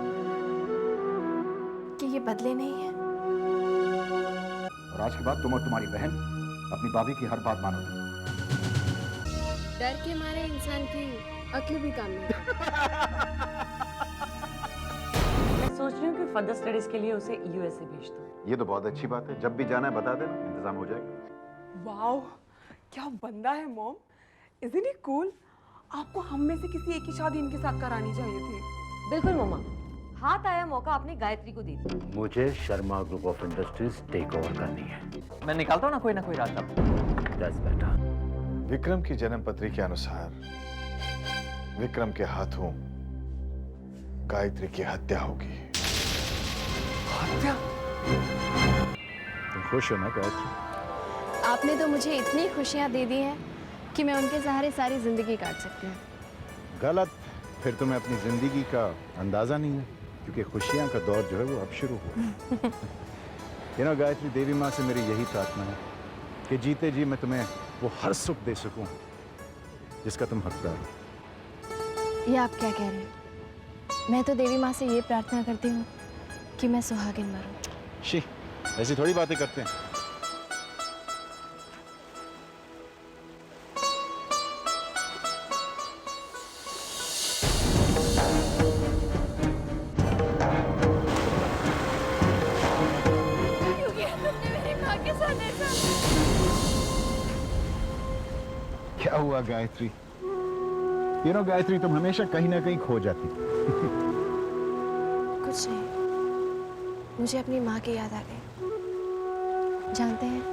कि ये बदले नहीं है? और आज के बाद तुम और तुम्हारी बहन अपनी भाभी की हर बात मानोगे। डर के मारे इंसान की अक्ल भी काम नहीं। मैं सोच रही हूँ कि फर्दर स्टडीज के लिए उसे यूएसए भेज दूँ। ये तो बहुत अच्छी बात है। जब भी जाना है बता देना, इंतजाम हो जाएगा। वाओ, क्या बंदा है मॉम। Isn't he cool? आपको हम में से किसी एक की शादी इनके साथ करानी चाहिए थी। बिल्कुल मम्मा, हाथ आया मौका आपने गायत्री को दे दिया। मुझे Sharma group of industries take over करनी है। मैं निकालता हूँ ना कोई रास्ता। बस बेटा। विक्रम की जन्म पत्री के अनुसार विक्रम के हाथों गायत्री की हत्या होगी। हत्या? तुम खुश हो ना गायत्री? आपने तो मुझे इतनी खुशियाँ दे दी हैं कि मैं उनके सहारे सारी जिंदगी काट सकती हूँ। गलत। फिर तुम्हें अपनी जिंदगी का अंदाजा नहीं है, क्योंकि खुशियां का दौर जो है वो अब शुरू हुआ। यू नो गायत्री, देवी माँ से मेरी यही प्रार्थना है कि जीते जी मैं तुम्हें वो हर सुख दे सकूं जिसका तुम हकदार हो। ये आप क्या कह रहे हैं? मैं तो देवी माँ से ये प्रार्थना करती हूँ कि मैं सुहागिन मरूं। शी, ऐसी थोड़ी बातें करते हैं। क्या हुआ गायत्री? यू नो गायत्री, तुम हमेशा कहीं ना कहीं खो जाती। कुछ नहीं, मुझे अपनी माँ की याद आ गई। जानते हैं,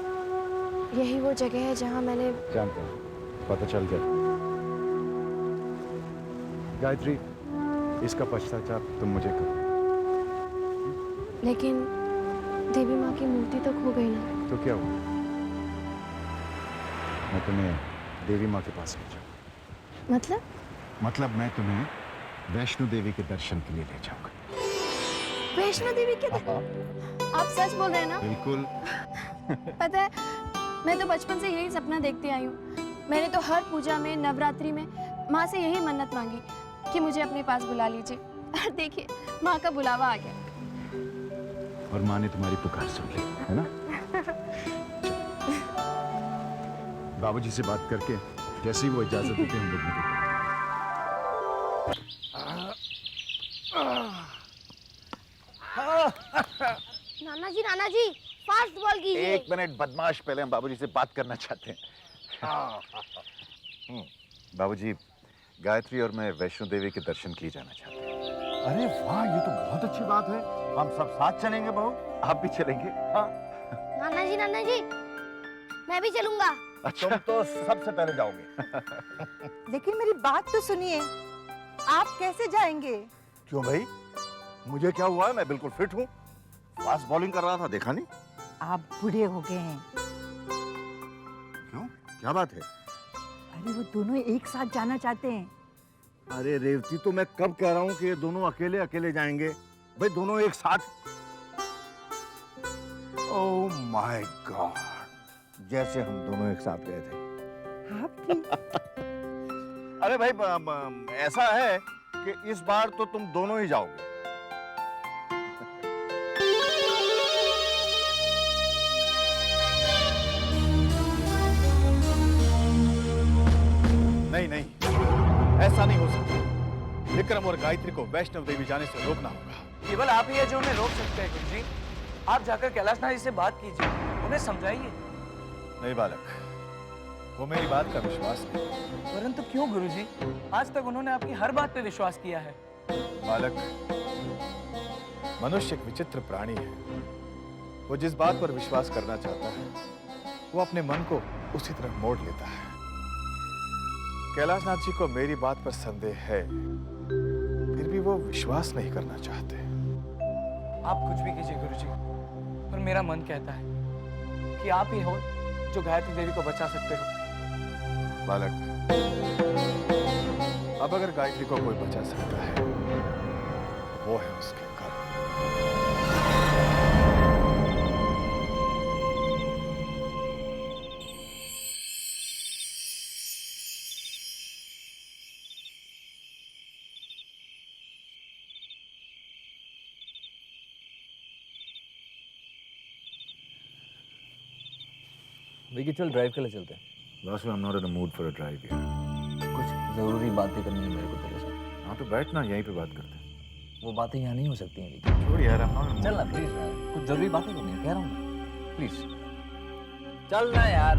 यही वो जगह है जहाँ मैंने... जानते हैं, पता चल गया। गायत्री, इसका पश्चाताप तुम मुझे करो। लेकिन देवी माँ की मूर्ति तो खो गई ना। तो क्या हुआ? मैं तुम्हें देवी माँ के पास ले जाऊंगा। मतलब मैं तुम्हें वैष्णो देवी के दर्शन के लिए ले जाऊंगा। वैष्णो देवी के आप सच बोल रहे हैं ना? बिल्कुल। पता है, मैं तो बचपन से यही सपना देखती आई हूँ। मैंने तो हर पूजा में, नवरात्रि में माँ से यही मन्नत मांगी कि मुझे अपने पास बुला लीजिए। और देखिए, माँ का बुलावा आ गया। और माँ ने तुम्हारी पुकार सुन ली, है ना? बाबूजी से बात करके जैसे ही वो इजाजत देते हैं हम लोग निकलते हैं। नाना जी फास्ट बॉल कीजिए। एक मिनट बदमाश, पहले हम बाबूजी से बात करना चाहते हैं। बाबूजी, गायत्री और मैं वैष्णो देवी के दर्शन किए जाना चाहते हैं। अरे वाह, ये तो बहुत अच्छी बात है। हम सब साथ चलेंगे बहू। आप भी चलेंगे? हाँ। नाना जी मैं भी चलूंगा। तुम तो सबसे पहले जाओगे। लेकिन मेरी बात तो सुनिए, आप कैसे जाएंगे? क्यों भाई, मुझे क्या हुआ है? मैं बिल्कुल फिट हूँ। फास्ट बॉलिंग कर रहा था, देखा नहीं? आप बूढ़े हो गए हैं। क्यों, क्या बात है? अरे वो दोनों एक साथ जाना चाहते हैं। अरे रेवती, तो मैं कब कह रहा हूँ कि ये दोनों अकेले अकेले जाएंगे? भाई दोनों एक साथ। ओह माय गॉड, जैसे हम दोनों एक साथ गए थे। अरे भाई, ऐसा है कि इस बार तो तुम दोनों ही जाओगे। विक्रम और गायत्री को वैष्णव देवी जाने से रोकना होगा। केवल आप ही है जो उन्हें रोक सकते हैं गुरुजी। आप जाकर कैलाशनाथ जी से बात कीजिए, उन्हें समझाइए। नहीं बालक, वो मेरी बात का विश्वास नहीं। परंतु क्यों गुरुजी? आज तक उन्होंने आपकी हर बात पे विश्वास किया है। बालक, मनुष्य एक विचित्र प्राणी है। वो जिस बात पर विश्वास करना चाहता है वो अपने मन को उसी तरह मोड़ लेता है। कैलाशनाथ जी को मेरी बात पर संदेह है, फिर भी वो विश्वास नहीं करना चाहते। आप कुछ भी कीजिए गुरुजी, पर मेरा मन कहता है कि आप ही हो जो गायत्री देवी को बचा सकते हो। बालक, अब अगर गायत्री को कोई बचा सकता है वो है उसके कर्म। विकी चल ड्राइव के लिए चलते हैं। Vasu, I am not in the mood for a drive यार। कुछ जरूरी बातें करनी है मेरे को तेरे साथ। हाँ तो बैठना, यहीं पे बात करते हैं। वो बातें यहाँ नहीं हो सकती हैं विकी। छोड़ यार, आई एम नॉट इन चल ना प्लीज यार, कुछ जरूरी बातें करनी है, कह रहा हूँ ना, प्लीज चल ना यार।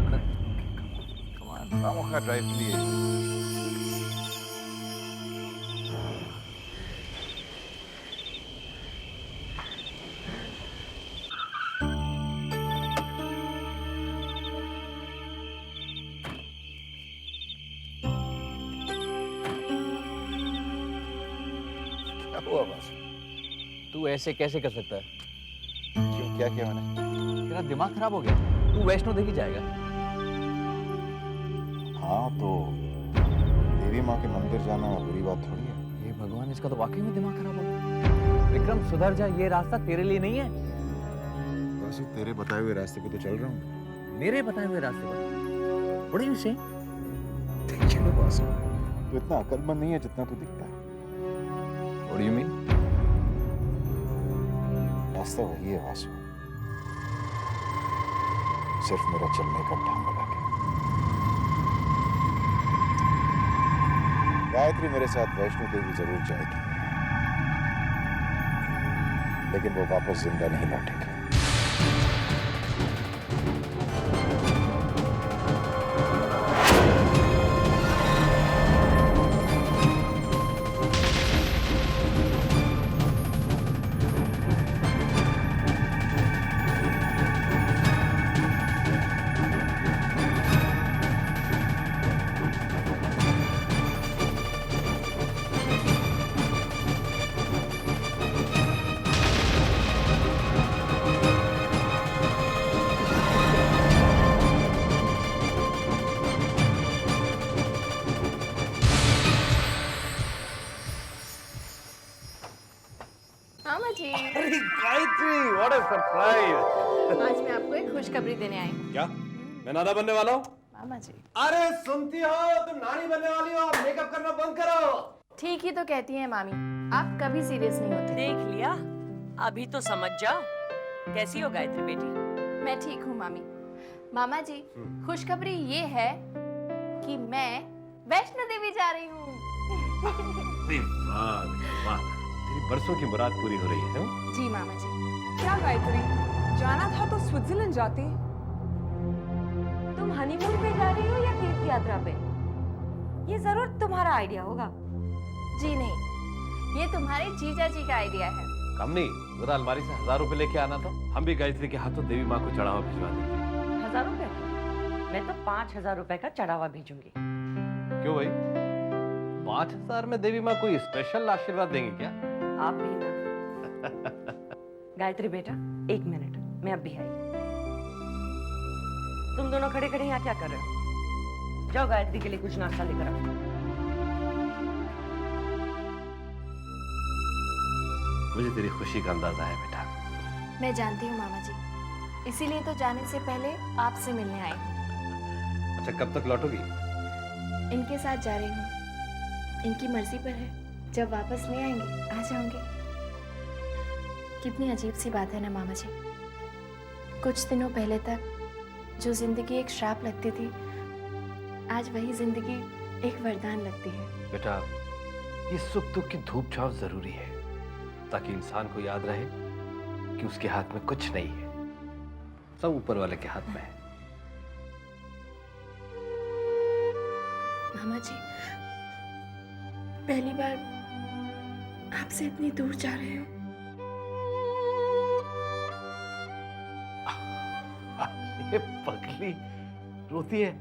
खामोखा ड्राइव के लिए। हुआ वासु, तू ऐसे कैसे कर सकता है? क्यों, क्या किया मैंने? तेरा दिमाग खराब हो गया? तू वैष्णो देवी जाएगा? हाँ तो देवी माँ के मंदिर जाना बुरी बात थोड़ी है। ये भगवान, इसका तो वाकई में दिमाग खराब हो गया। विक्रम सुधर जा, ये रास्ता तेरे लिए नहीं है। वासु, तेरे बताए हुए रास्ते पे तो चल रहा हूँ। मेरे बताए हुए रास्ते पर? What are you saying? Vasu, तू इतना अकलमंद नहीं है जितना तू दिखता है। What do you mean? रास्ता वही है वासु, सिर्फ मेरा चलने का ढंग अलग है। गायत्री मेरे साथ वैष्णो देवी जरूर जाएगी, लेकिन वो वापस जिंदा नहीं लौटेगी। मामा जी, अरे गायत्री, व्हाट अ सरप्राइज! आज मैं आपको एक खुशखबरी देने आई हूँ। क्या मैं नाना बनने वाला हूँ? मामा जी, अरे सुनती हो, तुम नानी बनने वाली हो, मेकअप करना बंद करो। ठीक ही तो कहती हैं मामी, आप कभी सीरियस नहीं होते। देख लिया, अभी तो समझ जाओ। कैसी हो गायत्री बेटी? मैं ठीक हूँ मामी। मामा जी, खुशखबरी ये है कि मैं वैष्णो देवी जा रही हूँ। अरे वाह वाह, तेरी बरसों की मुराद पूरी हो रही है। जी मामा जी। क्या गायत्री, जाना था तो स्विट्जरलैंड जाती। तुम हनीमून पे जा रही हो या तीर्थ यात्रा पे? ये जरूर तुम्हारा आइडिया होगा। जी नहीं, ये तुम्हारे जीजा जी का आइडिया है। कमनी, जरा अलमारी से 1000 रुपए लेके आना था, हम भी गायत्री के हाथों देवी माँ को चढ़ावा भिजवा देंगे। 1000 रुपए? मैं तो 5000 रुपए का चढ़ावा भेजूंगी। क्यों भाई, 5000 में देवी माँ कोई स्पेशल आशीर्वाद देंगे क्या? आप भी ना। गायत्री बेटा, 1 मिनट, मैं अब भी आई। तुम दोनों खड़े खड़े यहाँ क्या कर रहे हो? जाओ गायत्री के लिए कुछ नाश्ता लेकर आओ। मुझे तेरी खुशी का अंदाजा है बेटा। मैं जानती हूँ मामा जी, इसीलिए तो जाने से पहले आपसे मिलने आई हूँ। अच्छा, कब तक लौटोगी? इनके साथ जा रही हूँ, इनकी मर्जी पर है। जब वापस नहीं आएंगे आ जाऊंगी। कितनी अजीब सी बात है ना मामा जी, कुछ दिनों पहले तक जो जिंदगी एक श्राप लगती थी, आज वही जिंदगी एक वरदान लगती है। बेटा, ये सुख दुख की धूप छांव जरूरी है ताकि इंसान को याद रहे कि उसके हाथ में कुछ नहीं है, सब ऊपर वाले के हाथ में है। मामा जी, पहली बार आपसे इतनी दूर जा रहे हो। ये पगली रोती है।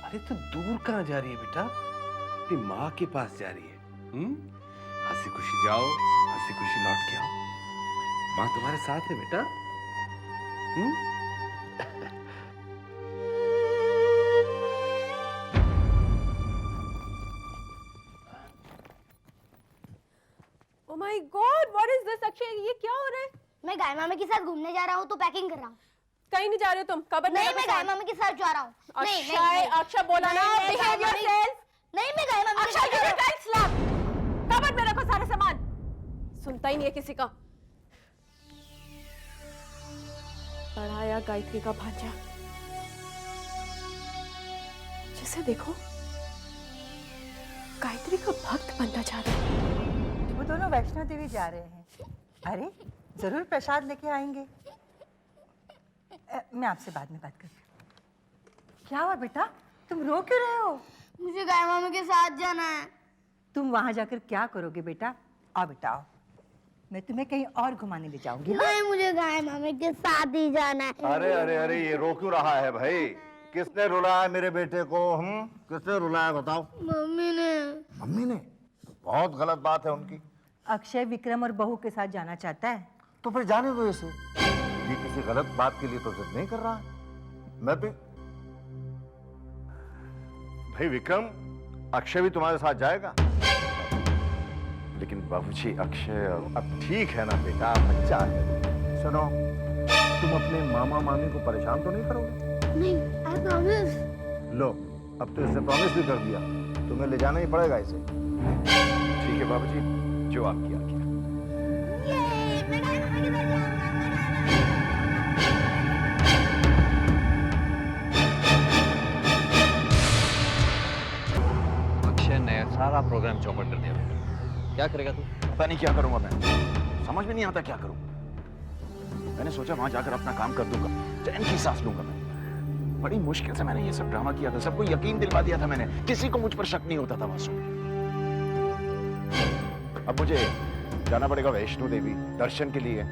अरे तो दूर कहाँ जा रही है बेटा? अपनी माँ के पास जा रही है। हंसी खुशी जाओ, हंसी खुशी लौट के आओ। माँ तुम्हारे साथ है बेटा। Oh my God, what is this, Akshay? ये क्या हो रहा है? मैं गाय मामा के साथ घूमने जा रहा हूँ तो पैकिंग कर रहा हूँ। कहीं नहीं जा रहे हो तुम? कबर नहीं, मैं गाय मामा के साथ जा रहा हूँ। अक्षय, अक्षय बोला ना, behave yourself। नहीं, मैं गाय मामा के साथ जा रहा हूँ। कबर में रखो सारा सामान। सुनता ही नहीं है किसी का। पढ़ाया गायत्री का भांजा, जिसे देखो गायत्री का भक्त बनता जा रहा है। वो दोनों वैष्णो देवी जा रहे हैं। अरे जरूर प्रसाद लेके आएंगे। मैं आपसे बाद में बात करती हूँ। क्या हुआ बेटा, तुम रो क्यों रहे हो? मुझे गाय मामा के साथ जाना है। तुम वहां जाकर क्या करोगे बेटा? आओ बेटा आओ, मैं तुम्हें कहीं और घुमाने ले जाऊंगी। नहीं, मुझे गाय मामा के साथ ही जाना है। अरे अरे अरे, ये रो क्यों रहा है भाई? किसने रुलाया मेरे बेटे को? किसने रुलाया बताओ? मम्मी ने। मम्मी ने? बहुत गलत बात है उनकी। अक्षय विक्रम और बहू के साथ जाना चाहता है। तो फिर जाने दो इसे। ये किसी गलत बात के लिए तो जिद नहीं कर रहा है। मैं भी भाई विक्रम, अक्षय भी तुम्हारे साथ जाएगा। लेकिन बाबूजी, अक्षय अब ठीक है ना बेटा, बच्चा है। सुनो, तुम अपने मामा मामी को परेशान तो नहीं करोगे? नहीं, I promise। लो, अब तो इसने प्रॉमिस भी कर दिया, तुम्हें ले जाना ही पड़ेगा इसे। ठीक है बाबूजी, जो आपकी आज्ञा। अक्षय ने सारा प्रोग्राम चौपट कर दिया। क्या करेगा तू? पता नहीं क्या करूंगा मैं, समझ में नहीं आता क्या करूं। मैंने सोचा वहां जाकर अपना काम कर दूंगा, चैन की सांस लूंगा मैं। बड़ी मुश्किल से मैंने ये सब ड्रामा किया था, सबको यकीन दिलवा दिया था मैंने, किसी को मुझ पर शक नहीं होता था वासु। अब मुझे जाना पड़ेगा वैष्णो देवी दर्शन के लिए।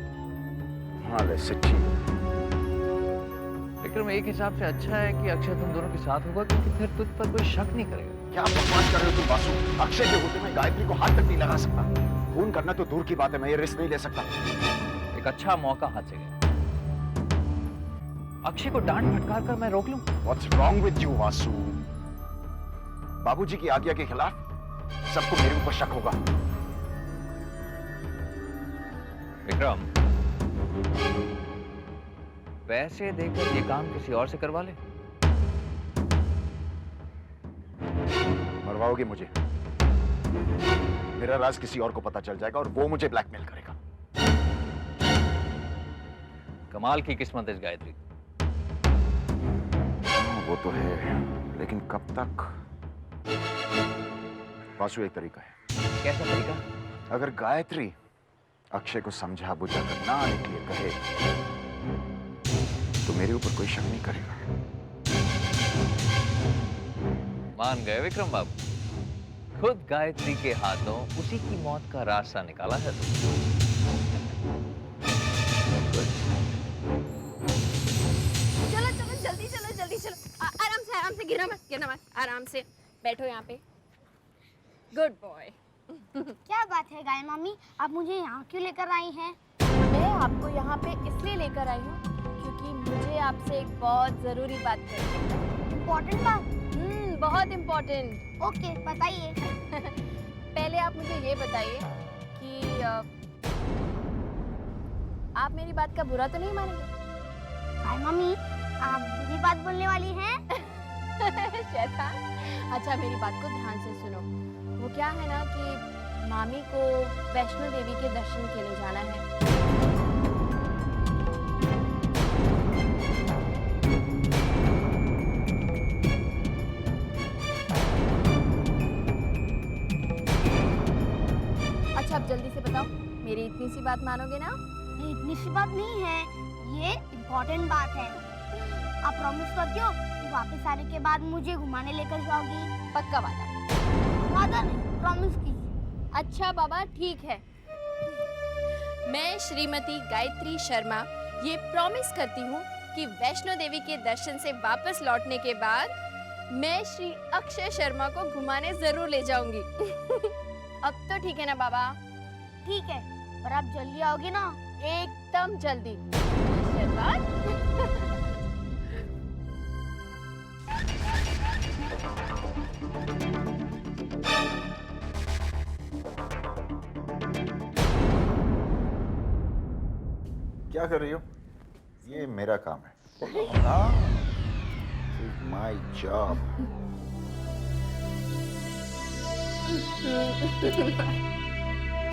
हाँ सच्ची विक्रम, एक हिसाब से अच्छा है कि अक्षय तुम दोनों के साथ होगा, क्योंकि फिर तुझ पर कोई शक नहीं करेगा। क्या बकवास कर रहे हो तुम वासु? अक्षय के होते मैं गायत्री को हाथ तक नहीं लगा सकता। खून करना तो दूर की बात है, मैं ये रिस्क नहीं ले सकता। एक अच्छा मौका हाथ से गया। अक्षय को डांट फटकार कर मैं रोक लूं। What's wrong with you, Vasu? बाबूजी की आज्ञा के खिलाफ सबको मेरे ऊपर शक होगा। विक्रम, पैसे देकर ये काम किसी और से करवा ले। मरवाओगे मुझे, मेरा राज किसी और को पता चल जाएगा और वो मुझे ब्लैकमेल करेगा। कमाल की किस्मत है इस गायत्री। वो तो है, लेकिन कब तक? वासु, एक तरीका है। कैसा तरीका? अगर गायत्री अक्षय को समझा बुझा कर ना आने के लिए कहे तो मेरे ऊपर कोई शक नहीं करेगा। मान गए विक्रम बाबू, खुद गायत्री के हाथों उसी की मौत का रास्ता निकाला है। चलो चलो जल्दी चलो जल्दी चलो। आराम से गिरना मत, आराम से बैठो यहाँ पे। Good boy. क्या बात है गाय मामी, आप मुझे यहाँ क्यों लेकर आई हैं? मैं आपको यहाँ पे इसलिए लेकर आई हूँ क्योंकि मुझे आपसे एक बहुत जरूरी बात करनी है। इम्पोर्टेंट बात? बहुत इम्पोर्टेंट। ओके, बताइए। पहले आप मुझे ये बताइए कि आप मेरी बात का बुरा तो नहीं मानेंगे? गाय मामी, आप बुरी बात बोलने वाली हैं? शैतान। अच्छा, मेरी बात को ध्यान से सुनो। वो क्या है ना कि मामी को वैष्णो देवी के दर्शन के लिए जाना है। इतनी सी बात मानोगे ना? ये इतनी सी बात नहीं है, ये इम्पोर्टेंट बात है। आप प्रॉमिस करती हो कि वापस आने के बाद मुझे घुमाने लेकर जाओगी? पक्का वादा? वादा नहीं, प्रॉमिस कीजिए। अच्छा बाबा ठीक है। मैं श्रीमती गायत्री शर्मा ये प्रॉमिस करती हूँ कि वैष्णो देवी के दर्शन से वापस लौटने के बाद मैं श्री अक्षय शर्मा को घुमाने जरूर ले जाऊंगी। अब तो ठीक है ना बाबा? ठीक है, पर आप जल्दी आओगे ना? एकदम जल्दी। आशीर्वाद। क्या कर रही हो? ये मेरा काम है। My job.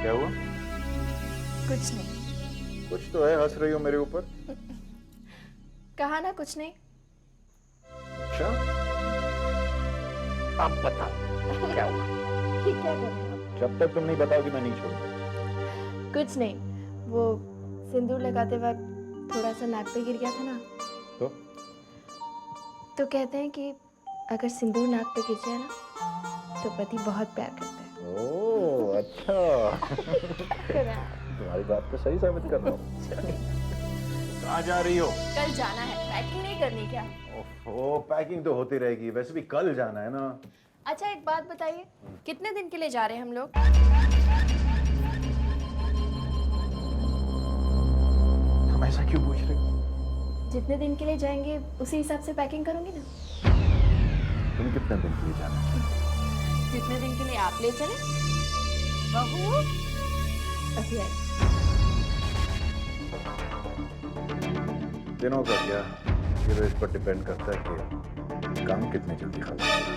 क्या हुआ? कुछ नहीं। कुछ तो है, हंस रही हो मेरे ऊपर। कहा ना कुछ नहीं। अच्छा, अब बताओ क्या हुआ? ये क्या कर रहे हो? जब तक तुम नहीं बताओगी मैं नहीं छोड़ूंगा। कुछ नहीं, वो सिंदूर लगाते वक्त थोड़ा सा नाक पे गिर गया था ना। तो कहते हैं कि अगर सिंदूर नाक पे गिर जाए ना तो पति बहुत प्यार करता है। ओह अच्छा। तुम्हारी बात को सही साबित कर रहा हूँ। कहाँ जा रही हो? कल जाना है, पैकिंग नहीं करनी क्या? ओह पैकिंग तो होती रहेगी, वैसे भी कल जाना है ना। अच्छा एक बात बताइए, कितने दिन के लिए जा रहे हैं हम लोग? हम ऐसा क्यों पूछ रहे हो? जितने दिन के लिए जाएंगे उसी हिसाब से पैकिंग करूंगी ना। तुम कितने दिन के लिए जाना है? जितने दिन के लिए आप ले चले। बहू अभी आई। दिनों का क्या, ये तो इस पर डिपेंड करता है कि काम कितने जल्दी खत्म होगा।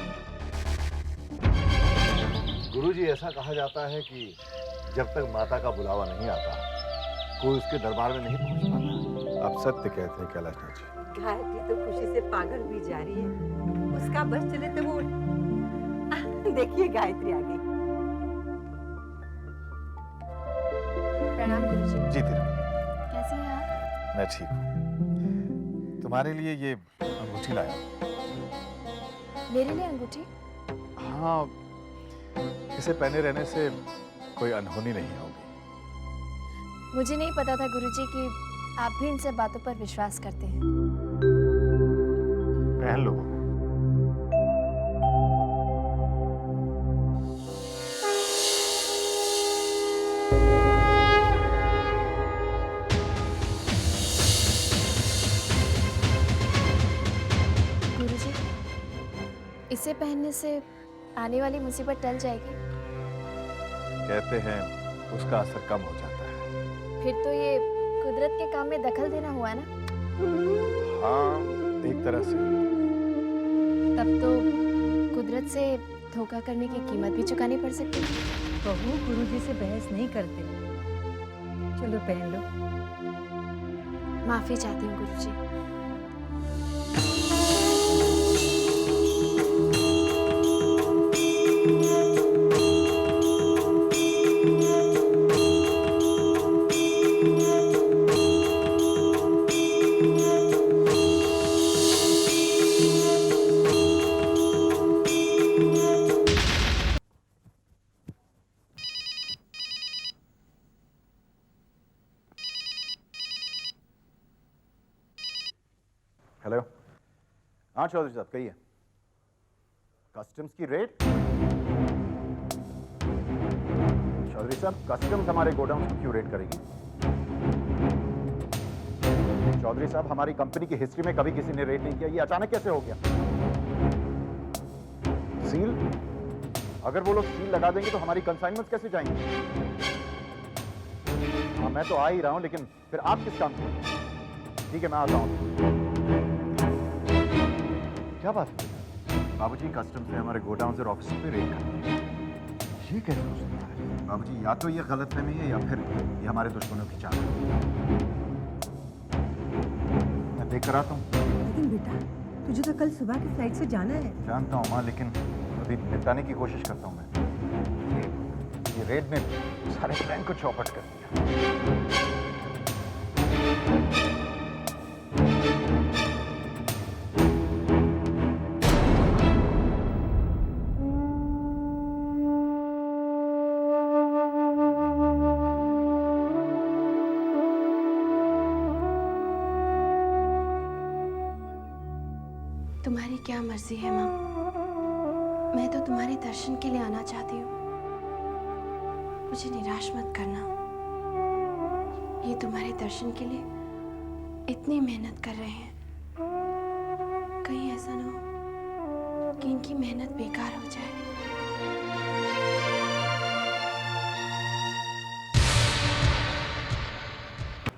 गुरुजी, ऐसा कहा जाता है कि जब तक माता का बुलावा नहीं आता कोई उसके दरबार में नहीं पहुंच पाता। आप सत्य कहते हैं कैलाशनाथ जी। गायत्री तो खुशी से पागल हुई जा रही है। उसका बस चले तो वो देखिए गायत्री आ गई। प्रणाम गुरुजी। जी तेरा। कैसे हैं आप? मैं ठीक हूँ। तुम्हारे लिए ये अंगूठी लाया हूँ। मेरे लिए अंगूठी? हाँ, इसे पहने रहने से कोई अनहोनी नहीं होगी। मुझे नहीं पता था गुरुजी कि आप भी इन सब बातों पर विश्वास करते हैं। पहन लो। गुरुजी, इसे पहनने से आने वाली मुसीबत टल जाएगी? कहते हैं उसका असर कम हो जाता है। फिर तो ये कुदरत के काम में दखल देना हुआ ना? हाँ, एक तरह से। तब तो कुदरत से धोखा करने की कीमत भी चुकानी पड़ सकती है। बहू गुरुजी से बहस नहीं करते। चलो पहन लो। माफी चाहती हूँ गुरुजी। हेलो, हाँ चौधरी साहब कहिए। कस्टम्स की रेड? चौधरी साहब, कस्टम्स हमारे गोडाउन को क्यों रेड करेगी? चौधरी साहब, हमारी कंपनी की हिस्ट्री में कभी किसी ने रेड नहीं किया, ये अचानक कैसे हो गया? सील? अगर वो लोग सील लगा देंगे तो हमारी कंसाइनमेंट्स कैसे जाएंगे? हाँ मैं तो आ ही रहा हूं, लेकिन फिर आप किस काम के? ठीक है मैं आता हूं। क्या बात है? बाबूजी, कस्टम्स ने हमारे गोडाउन और ऑफिस पे रेड कर। ये कैसे हो सकता है? बाबूजी, या तो ये गलतफहमी है या फिर ये हमारे दुश्मनों की चाल है। मैं देख कर आता हूँ। लेकिन बेटा, तुझे तो कल सुबह की फ्लाइट से जाना है। जानता हूँ माँ, लेकिन अभी निपटाने की कोशिश करता हूँ मैं। ये रेड ने सारे प्लान को चौपट कर दिया। तुम्हारी क्या मर्जी है माँ, मैं तो तुम्हारे दर्शन के लिए आना चाहती हूँ। मुझे निराश मत करना। ये तुम्हारे दर्शन के लिए इतनी मेहनत कर रहे हैं, कहीं ऐसा ना हो कि इनकी मेहनत बेकार हो जाए।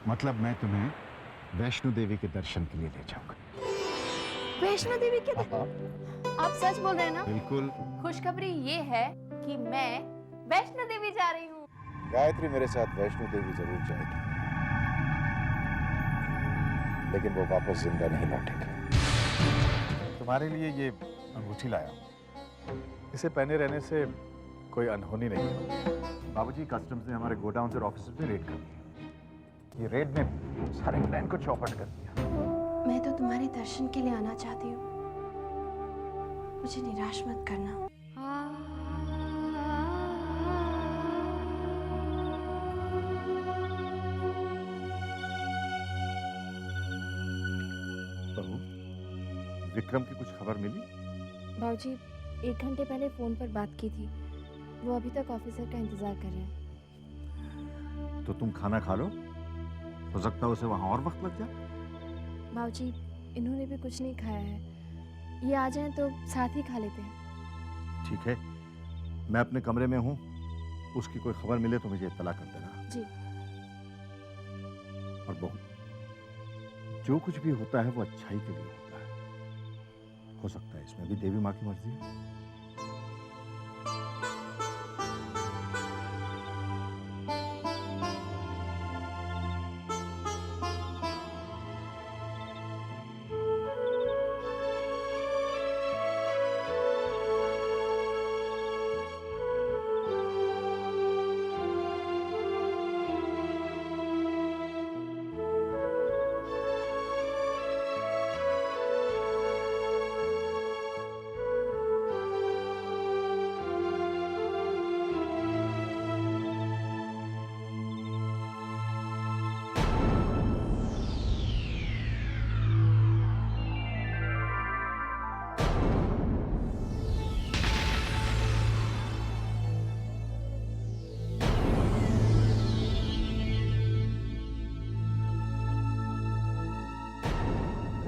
मतलब मैं तुम्हें वैष्णो देवी के दर्शन के लिए ले जाऊंगा। वैष्णो देवी के आप सच बोल रहे हैं ना? बिल्कुल। खुशखबरी ये है कि मैं वैष्णो देवी जा रही हूँ। गायत्री मेरे साथ वैष्णो देवी जरूर जाएगी, लेकिन वो वापस जिंदा नहीं लौटेगी। तुम्हारे लिए ये अंगूठी लाया। इसे पहने रहने से कोई अनहोनी नहीं है। बाबूजी, कस्टम्स ने हमारे गोडाउन और ऑफिस में रेड कर दिया। ये रेड ने सारे प्लान को चौपट कर दिया। मैं तो तुम्हारे दर्शन के लिए आना चाहती हूँ। मुझे निराश मत करना। बहू, विक्रम की कुछ खबर मिली? बाबूजी, 1 घंटे पहले फोन पर बात की थी। वो अभी तक ऑफिसर का इंतजार कर रहे हैं। तो तुम खाना खा लो, हो सकता है उसे वहां और वक्त लग जाए। बाबूजी, इन्होंने भी कुछ नहीं खाया है। ये आ जाएं तो साथ ही खा लेते हैं। ठीक है, मैं अपने कमरे में हूँ। उसकी कोई खबर मिले तो मुझे इत्तला कर देना। जी। और बहू, जो कुछ भी होता है वो अच्छाई के लिए होता है। हो सकता है इसमें भी देवी माँ की मर्जी है।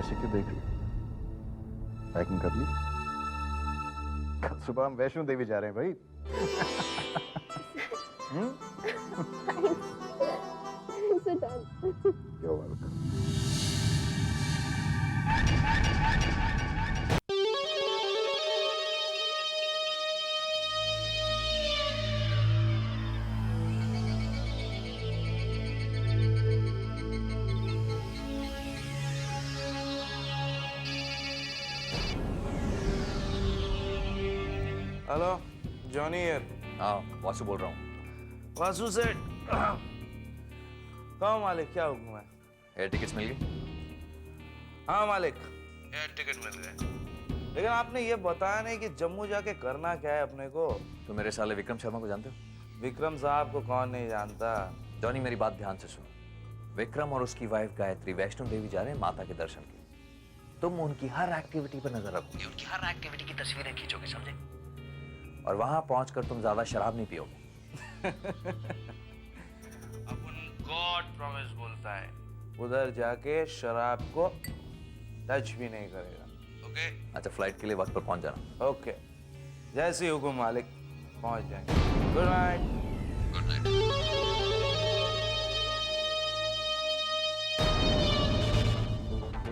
ऐसे क्यों देख रही? पैकिंग कर ली? कल सुबह हम वैष्णो देवी जा रहे हैं भाई। You're welcome. Hello, Johnny here. हाँ, वासु बोल रहा हूँ। वासु सेठ। कहो मालिक, क्या हुक्म है? एयर टिकट्स मिल गई? हाँ मालिक, एयर टिकट मिल गए। लेकिन आपने ये बताया नहीं कि जम्मू जाके करना क्या है अपने को। तो मेरे साले विक्रम शर्मा को जानते हो? विक्रम साहब को कौन नहीं जानता। जॉनी, मेरी बात ध्यान से सुनो। विक्रम और उसकी वाइफ गायत्री वैष्णो देवी जा रहे हैं माता के दर्शन के। तुम उनकी हर एक्टिविटी पर नजर रखोगे, उनकी हर एक्टिविटी की तस्वीरें खींचोगे, समझे? और वहां पहुंचकर तुम ज्यादा शराब नहीं पियोगे। अपन गॉड प्रॉमिस बोलता है, उधर जाके शराब को टच भी नहीं करेगा। ओके? अच्छा, फ्लाइट के लिए वक्त पर पहुंच जाना। ओके, जैसे हुकुम मालिक, पहुंच जाएंगे। Good night. Good night.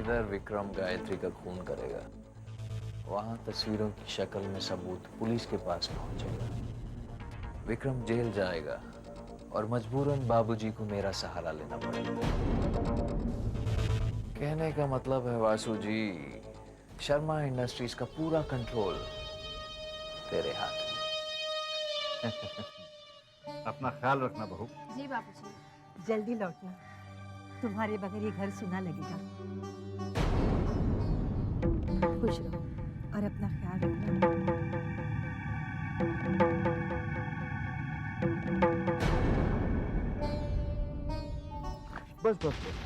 इधर विक्रम गायत्री का खून करेगा, वहां तस्वीरों की शक्ल में सबूत पुलिस के पास पहुंचेगा। विक्रम जेल जाएगा और मजबूरन बाबूजी को मेरा सहारा लेना पड़ेगा। कहने का मतलब है वासु जी, शर्मा इंडस्ट्रीज का पूरा कंट्रोल तेरे हाथ में। अपना ख्याल रखना बहू। जी बाबूजी। जल्दी लौटना, तुम्हारे बगैर ये घर सुना लगेगा। खुश रहो और अपना ख्याल रखना। बस बस बस,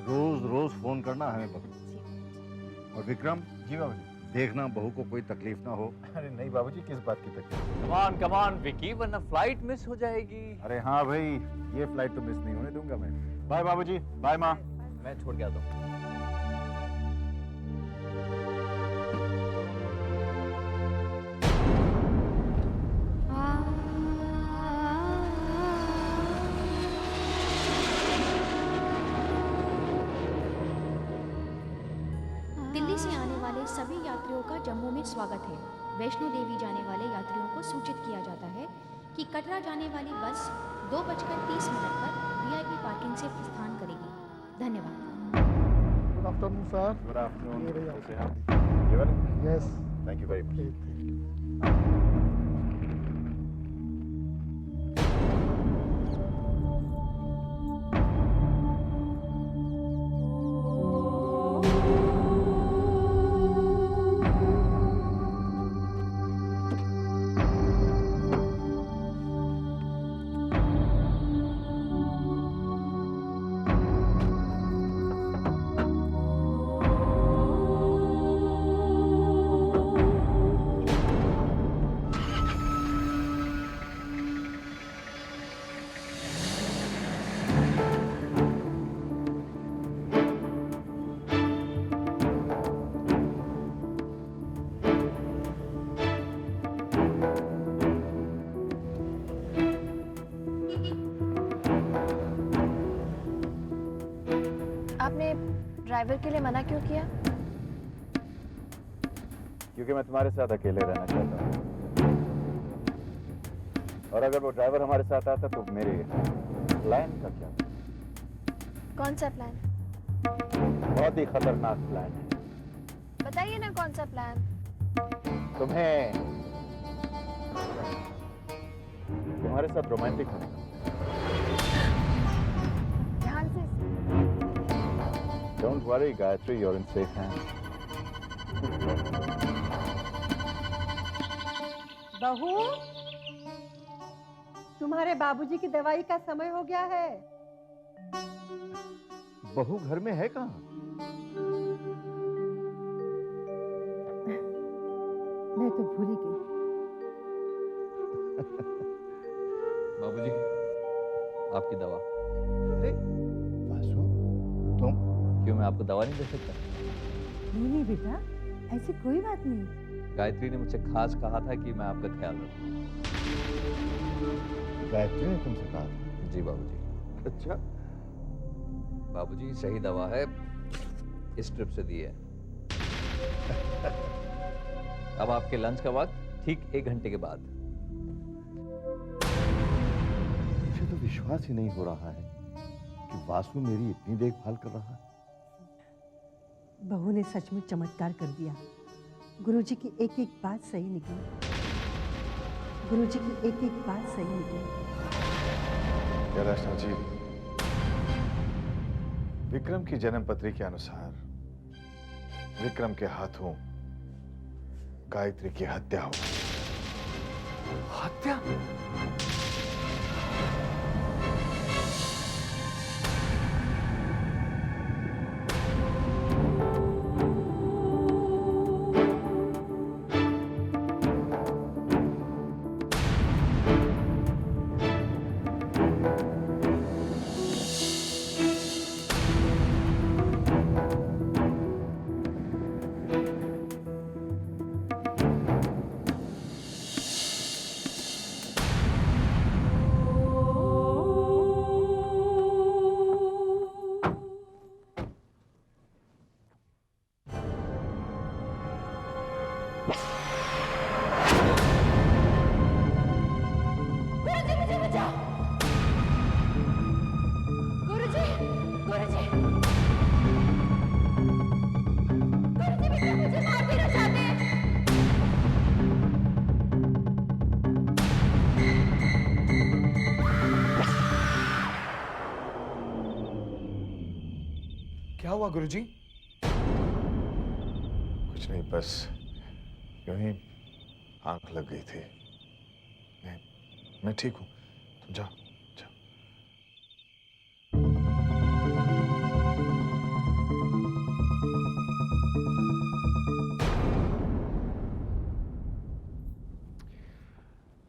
रोज रोज फोन करना हमें पकड़ो। और विक्रम। जी बाबूजी। देखना बहू को कोई तकलीफ ना हो। अरे नहीं बाबूजी, किस बात की तकलीफ? कम ऑन विकी, वरना फ्लाइट मिस हो जाएगी। अरे हाँ भाई, ये फ्लाइट तो मिस नहीं होने दूंगा मैं। बाय बाबूजी, बाय माँ। मैं छोड़ के आता हूँ। दिल्ली से आने वाले सभी यात्रियों का जम्मू में स्वागत है। वैष्णो देवी जाने वाले यात्रियों को सूचित किया जाता है कि कटरा जाने वाली बस 2:30 पर वीआईपी पार्किंग से प्रस्थान करेगी। धन्यवाद। Good afternoon sir. Good afternoon. ये रही कैसे हैं आप? ये वाले? Yes. Thank you very much. आपने ड्राइवर के लिए मना क्यों किया? क्योंकि मैं तुम्हारे साथ अकेले रहना चाहता हूँ, और अगर वो ड्राइवर हमारे साथ आता तो मेरे प्लान का क्या? कौन सा प्लान? बहुत ही खतरनाक प्लान है। बताइए ना कौन सा प्लान? तुम्हें तुम्हारे साथ रोमांटिक होने का। ध्यान से। Don't worry, Gayatri, you're in safe hands. बहू, तुम्हारे बाबूजी की दवाई का समय हो गया है। बहू घर में है कहाँ? मैं तो भूल ही गई। बाबूजी, आपकी दवा। अरे वासु, तुम? क्यों, मैं आपको दवा नहीं दे सकता? नहीं नहीं बेटा, ऐसी कोई बात नहीं। गायत्री ने मुझसे खास कहा था कि मैं आपका ख्याल रखूं। गायत्री ने तुमसे कहा? जी बाबूजी। अच्छा। बाबूजी, सही दवा है, इस ट्रिप से दी है। अब आपके लंच का वक्त ठीक 1 घंटे के बाद। मुझे तो विश्वास ही नहीं हो रहा है कि वासु मेरी इतनी देखभाल कर रहा है। बहू ने सचमुच चमत्कार कर दिया। गुरुजी की एक एक बात सही निकली। गुरुजी की एक एक बात सही निकली। रचना जी, विक्रम की जन्म पत्री के अनुसार विक्रम के हाथों गायत्री की हत्या हो। हत्या? हुआ गुरुजी? कुछ नहीं, बस यूं ही आंख लग गई थी। मैं ठीक हूं, तुम जाओ।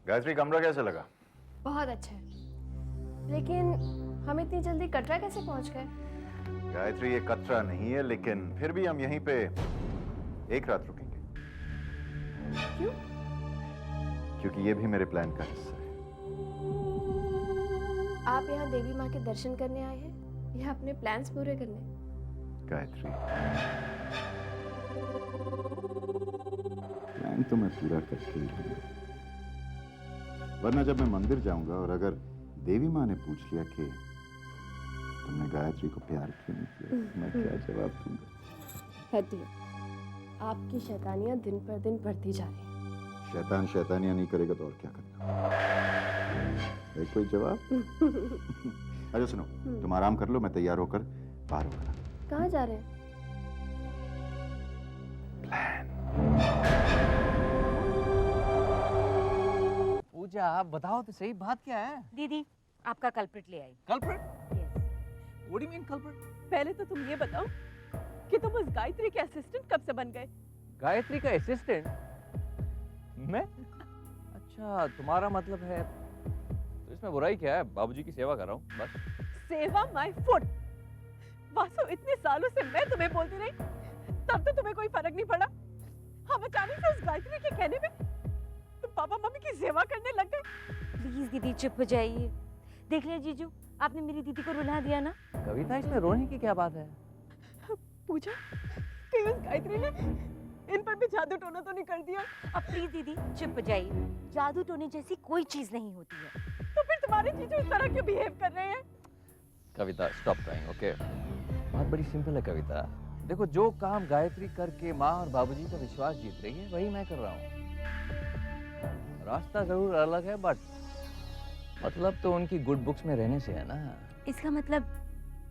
गायत्री, कमरा कैसा लगा? बहुत अच्छा है, लेकिन हम इतनी जल्दी कटरा कैसे पहुंच गए? गायत्री, ये कतरा नहीं है, लेकिन फिर भी हम यहीं पे एक रात रुकेंगे। क्यों? क्योंकि ये भी मेरे प्लान का हिस्सा है। आप यहाँ देवी माँ के दर्शन करने आए हैं या अपने प्लान्स पूरे करने? गायत्री, प्लान तो मैं पूरा करके ही रहूंगा, वरना जब मैं मंदिर जाऊंगा और अगर देवी माँ ने पूछ लिया कि तुमने गायत्री को प्यार क्यों नहीं किया, तो मैं क्या जवाब दूंगा? हटिए, आपकी शैतानियाँ दिन पर दिन बढ़ती जा रही हैं। शैतान शैतानियाँ नहीं करेगा तो और क्या करेगा? एक कोई जवाब? अच्छा सुनो, तुम आराम कर लो, मैं तैयार होकर बाहर होगा। कहाँ जा रहे हैं? पूजा, आप बताओ तो सही, बात क्या है? दीदी आपका कल्प्रिट ले आई। Culprit? What do you mean culprit? पहले तो तुम ये बताओ कि तुम उस गायत्री के असिस्टेंट कब से बन गए? गायत्री का असिस्टेंट? मैं? अच्छा, तुम्हारा मतलब है, तो इसमें बुराई क्या है? बाबूजी की सेवा कर रहा हूँ बस। सेवा माय फुट। वासु, इतने सालों से मैं तुम्हें बोलती रही, तब तो तुम्हें कोई फर्क नहीं पड़ा। हम अचानक से उस गायत्री के कहने पे तुम पापा मम्मी की सेवा करने लग गए। प्लीज दीदी चुप हो जाइए। देख लिया जीजू, आपने मेरी दीदी को रुला दिया ना। कविता, इसमें रोने की क्या बात है? पूजा, कहीं उस गायत्री ने इन पर भी जादू टोना तो नहीं कर दिया? अब प्लीज दीदी चुप हो जाइए। जादू टोने जैसी कोई चीज नहीं होती है। तो फिर तुम्हारे जीजू इस तरह क्यों बिहेव कर रहे हैं? कविता, स्टॉप क्राइंग, ओके? बात बड़ी सिंपल है कविता। देखो, जो काम गायत्री करके माँ और बाबूजी का विश्वास जीत रही है, वही मैं कर रहा हूँ। रास्ता जरूर अलग है, बट मतलब तो उनकी गुड बुक्स में रहने से है ना। इसका मतलब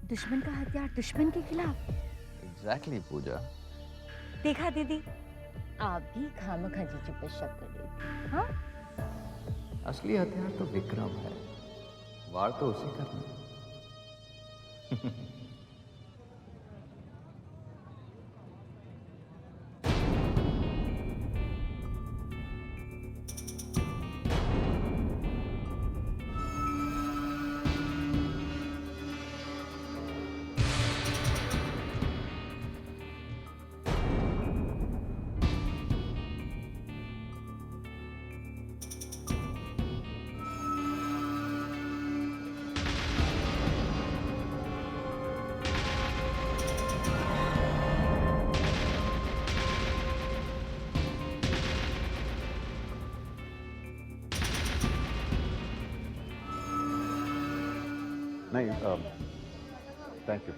दुश्मन का हथियार दुश्मन के खिलाफ। एग्जैक्टली पूजा। देखा दीदी, आप भी खामखा जीजू पे शक कर रही थी। हाँ? असली हथियार तो विक्रम है, वार तो उसी करना। नहीं, थैंक यू।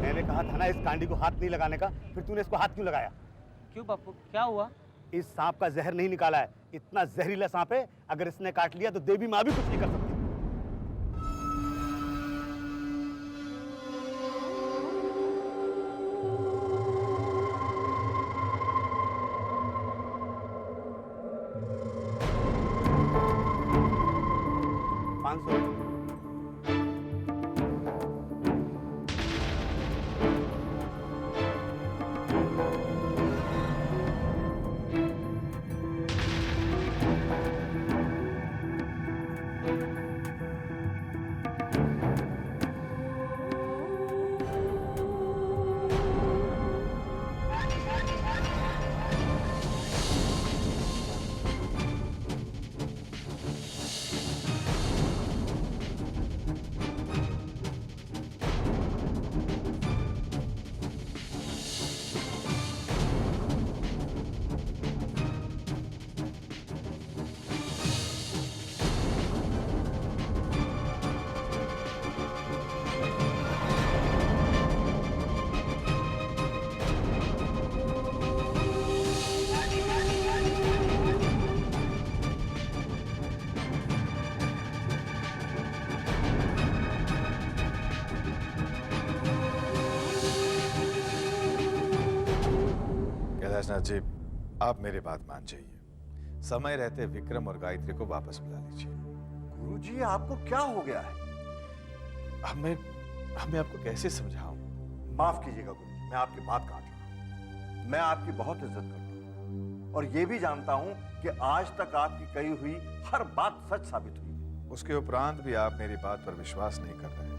मैंने कहा था ना इस कांडी को हाथ नहीं लगाने का, फिर तूने इसको हाथ क्यों लगाया? क्यों बापू, क्या हुआ? इस सांप का जहर नहीं निकाला है। इतना जहरीला सांप है, अगर इसने काट लिया तो देवी माँ भी कुछ नहीं कर सकती। कैलाशनाथ जी, आप मेरी बात मान जाइए। समय रहते विक्रम और गायत्री को वापस बुला लीजिए। गुरुजी, आपको क्या हो गया है? हमें आपको कैसे समझाऊं? माफ कीजिएगा गुरुजी, मैं आपकी बात काट रहा हूं। मैं आपकी बहुत इज्जत करता हूं और ये भी जानता हूं कि आज तक आपकी कही हुई हर बात सच साबित हुई है। उसके उपरांत भी आप मेरी बात पर विश्वास नहीं कर रहे।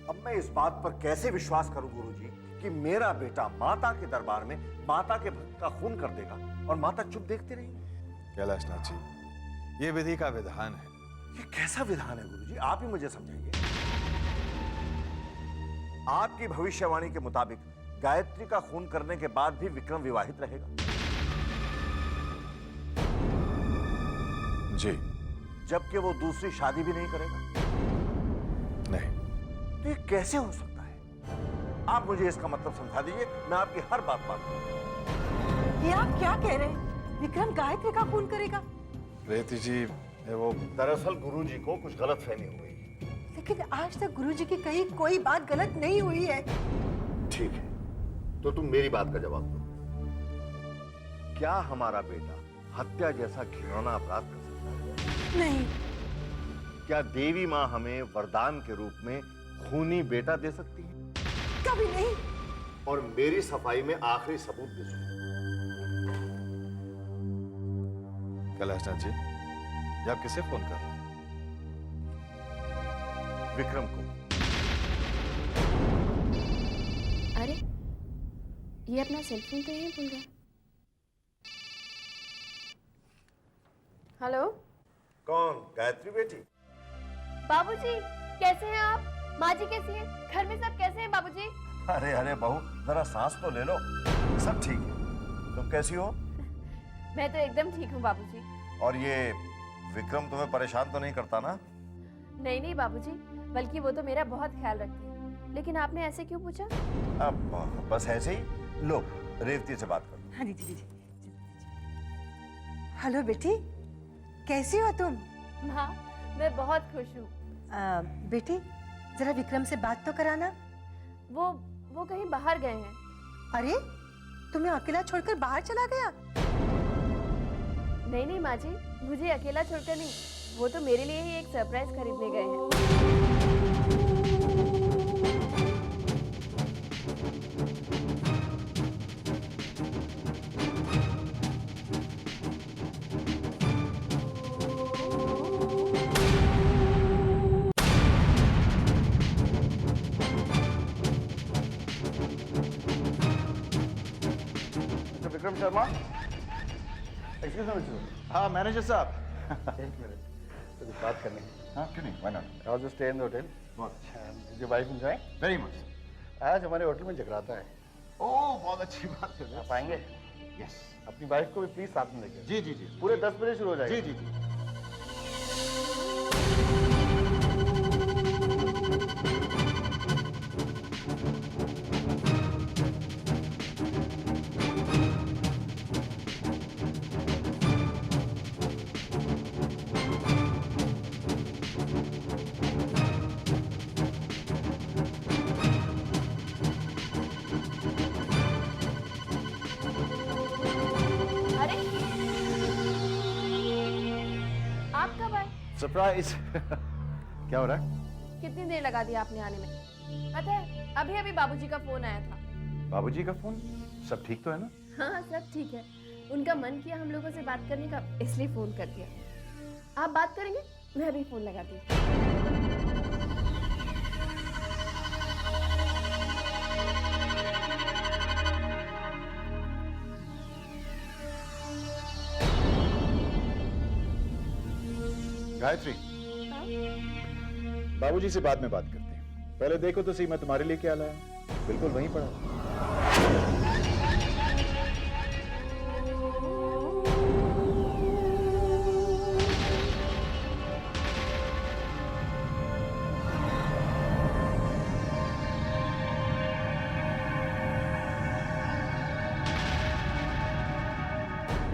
अब मैं इस बात पर कैसे विश्वास करूं गुरुजी कि मेरा बेटा माता के दरबार में माता के भक्त का खून कर देगा और माता चुप देखती रहेगी? कैलाशनाथ जी, ये विधि का विधान है। ये कैसा विधान है गुरुजी? आप ही मुझे समझाइए। आपकी भविष्यवाणी के मुताबिक गायत्री का खून करने के बाद भी विक्रम विवाहित रहेगा? जी। जबकि वो दूसरी शादी भी नहीं करेगा? नहीं। तो ये कैसे हो सकता है? आप मुझे इसका मतलब समझा दीजिए, मैं आपकी हर बात मानूंगा। ये आप क्या कह रहे हैं? विक्रम गायत्री का खून करेगा? रेवती जी, वो दरअसल गुरुजी को कुछ गलतफहमी हो गई। लेकिन आज तक गुरुजी की कही कोई बात गलत नहीं हुई है। ठीक है, तो तुम मेरी बात का जवाब दो। क्या हमारा बेटा हत्या जैसा घिनौना अपराध कर सकता है? नहीं। क्या देवी माँ हमें वरदान के रूप में खूनी बेटा दे सकती है? कभी नहीं। और मेरी सफाई में आखिरी सबूत भी सुनो। कैलाशनाथ जी, ये आप किसे फोन कर रहे हैं? विक्रम को। अरे, ये अपना सेलफोन तो यहीं भूल गया। हेलो। कौन? गायत्री बेटी? बाबूजी, कैसे हैं आप? माँ जी कैसी हैं? घर में सब कैसे हैं बाबूजी? अरे अरे बहू, जरा सांस तो ले लो। सब ठीक है। तुम कैसी हो? मैं तो एकदम ठीक हूँ बाबूजी। और ये विक्रम तुम्हें परेशान तो नहीं करता ना? नहीं नहीं बाबूजी, बल्कि वो तो मेरा बहुत ख्याल रखते हैं। लेकिन आपने ऐसे क्यों पूछा? अब बस ऐसे ही। लो, रेवती से बात करो। हाँ जी। हेलो बेटी, कैसी हो तुम? माँ, मैं बहुत खुश हूँ। बेटी, जरा विक्रम से बात तो कराना। वो कहीं बाहर गए हैं। अरे, तुम्हें अकेला छोड़कर बाहर चला गया? नहीं माँ जी, मुझे अकेला छोड़कर नहीं, वो तो मेरे लिए ही एक सरप्राइज खरीदने गए हैं। Vikram Sharma, excuse me. हाँ मैनेजर साहब। एक मिनट, तो कुछ बात करनी है। हाँ क्यों नहीं, why not. I was stay in the hotel. Did your wife enjoy? Very much. आज हमारे होटल में जगराता है। ओह, बहुत अच्छी बात है। आप आएंगे? यस। अपनी वाइफ को भी प्लीज साथ में लेके। जी जी जी। पूरे 10 बजे शुरू हो जाएगा। जी जी जी। सरप्राइज। क्या हो रहा है? कितनी देर लगा दी आपने आने में? पता है, अभी अभी बाबूजी का फोन आया था। बाबूजी का फोन? सब ठीक तो है ना? हाँ सब ठीक है। उनका मन किया हम लोगों से बात करने का, इसलिए फोन कर दिया। आप बात करेंगे? मैं अभी फोन लगाती हूँ। गायत्री, बाबूजी से बाद में बात करते हैं। पहले देखो तो सही मैं तुम्हारे लिए क्या लाया। बिल्कुल वहीं पड़ा।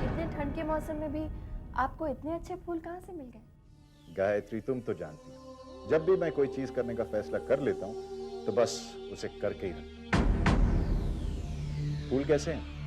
इतने ठंड के मौसम में भी आपको इतने अच्छे फूल कहाँ से मिल गए? गायत्री, तुम तो जानती हो, जब भी मैं कोई चीज करने का फैसला कर लेता हूं तो बस उसे करके ही रखता हूं। फूल कैसे हैं?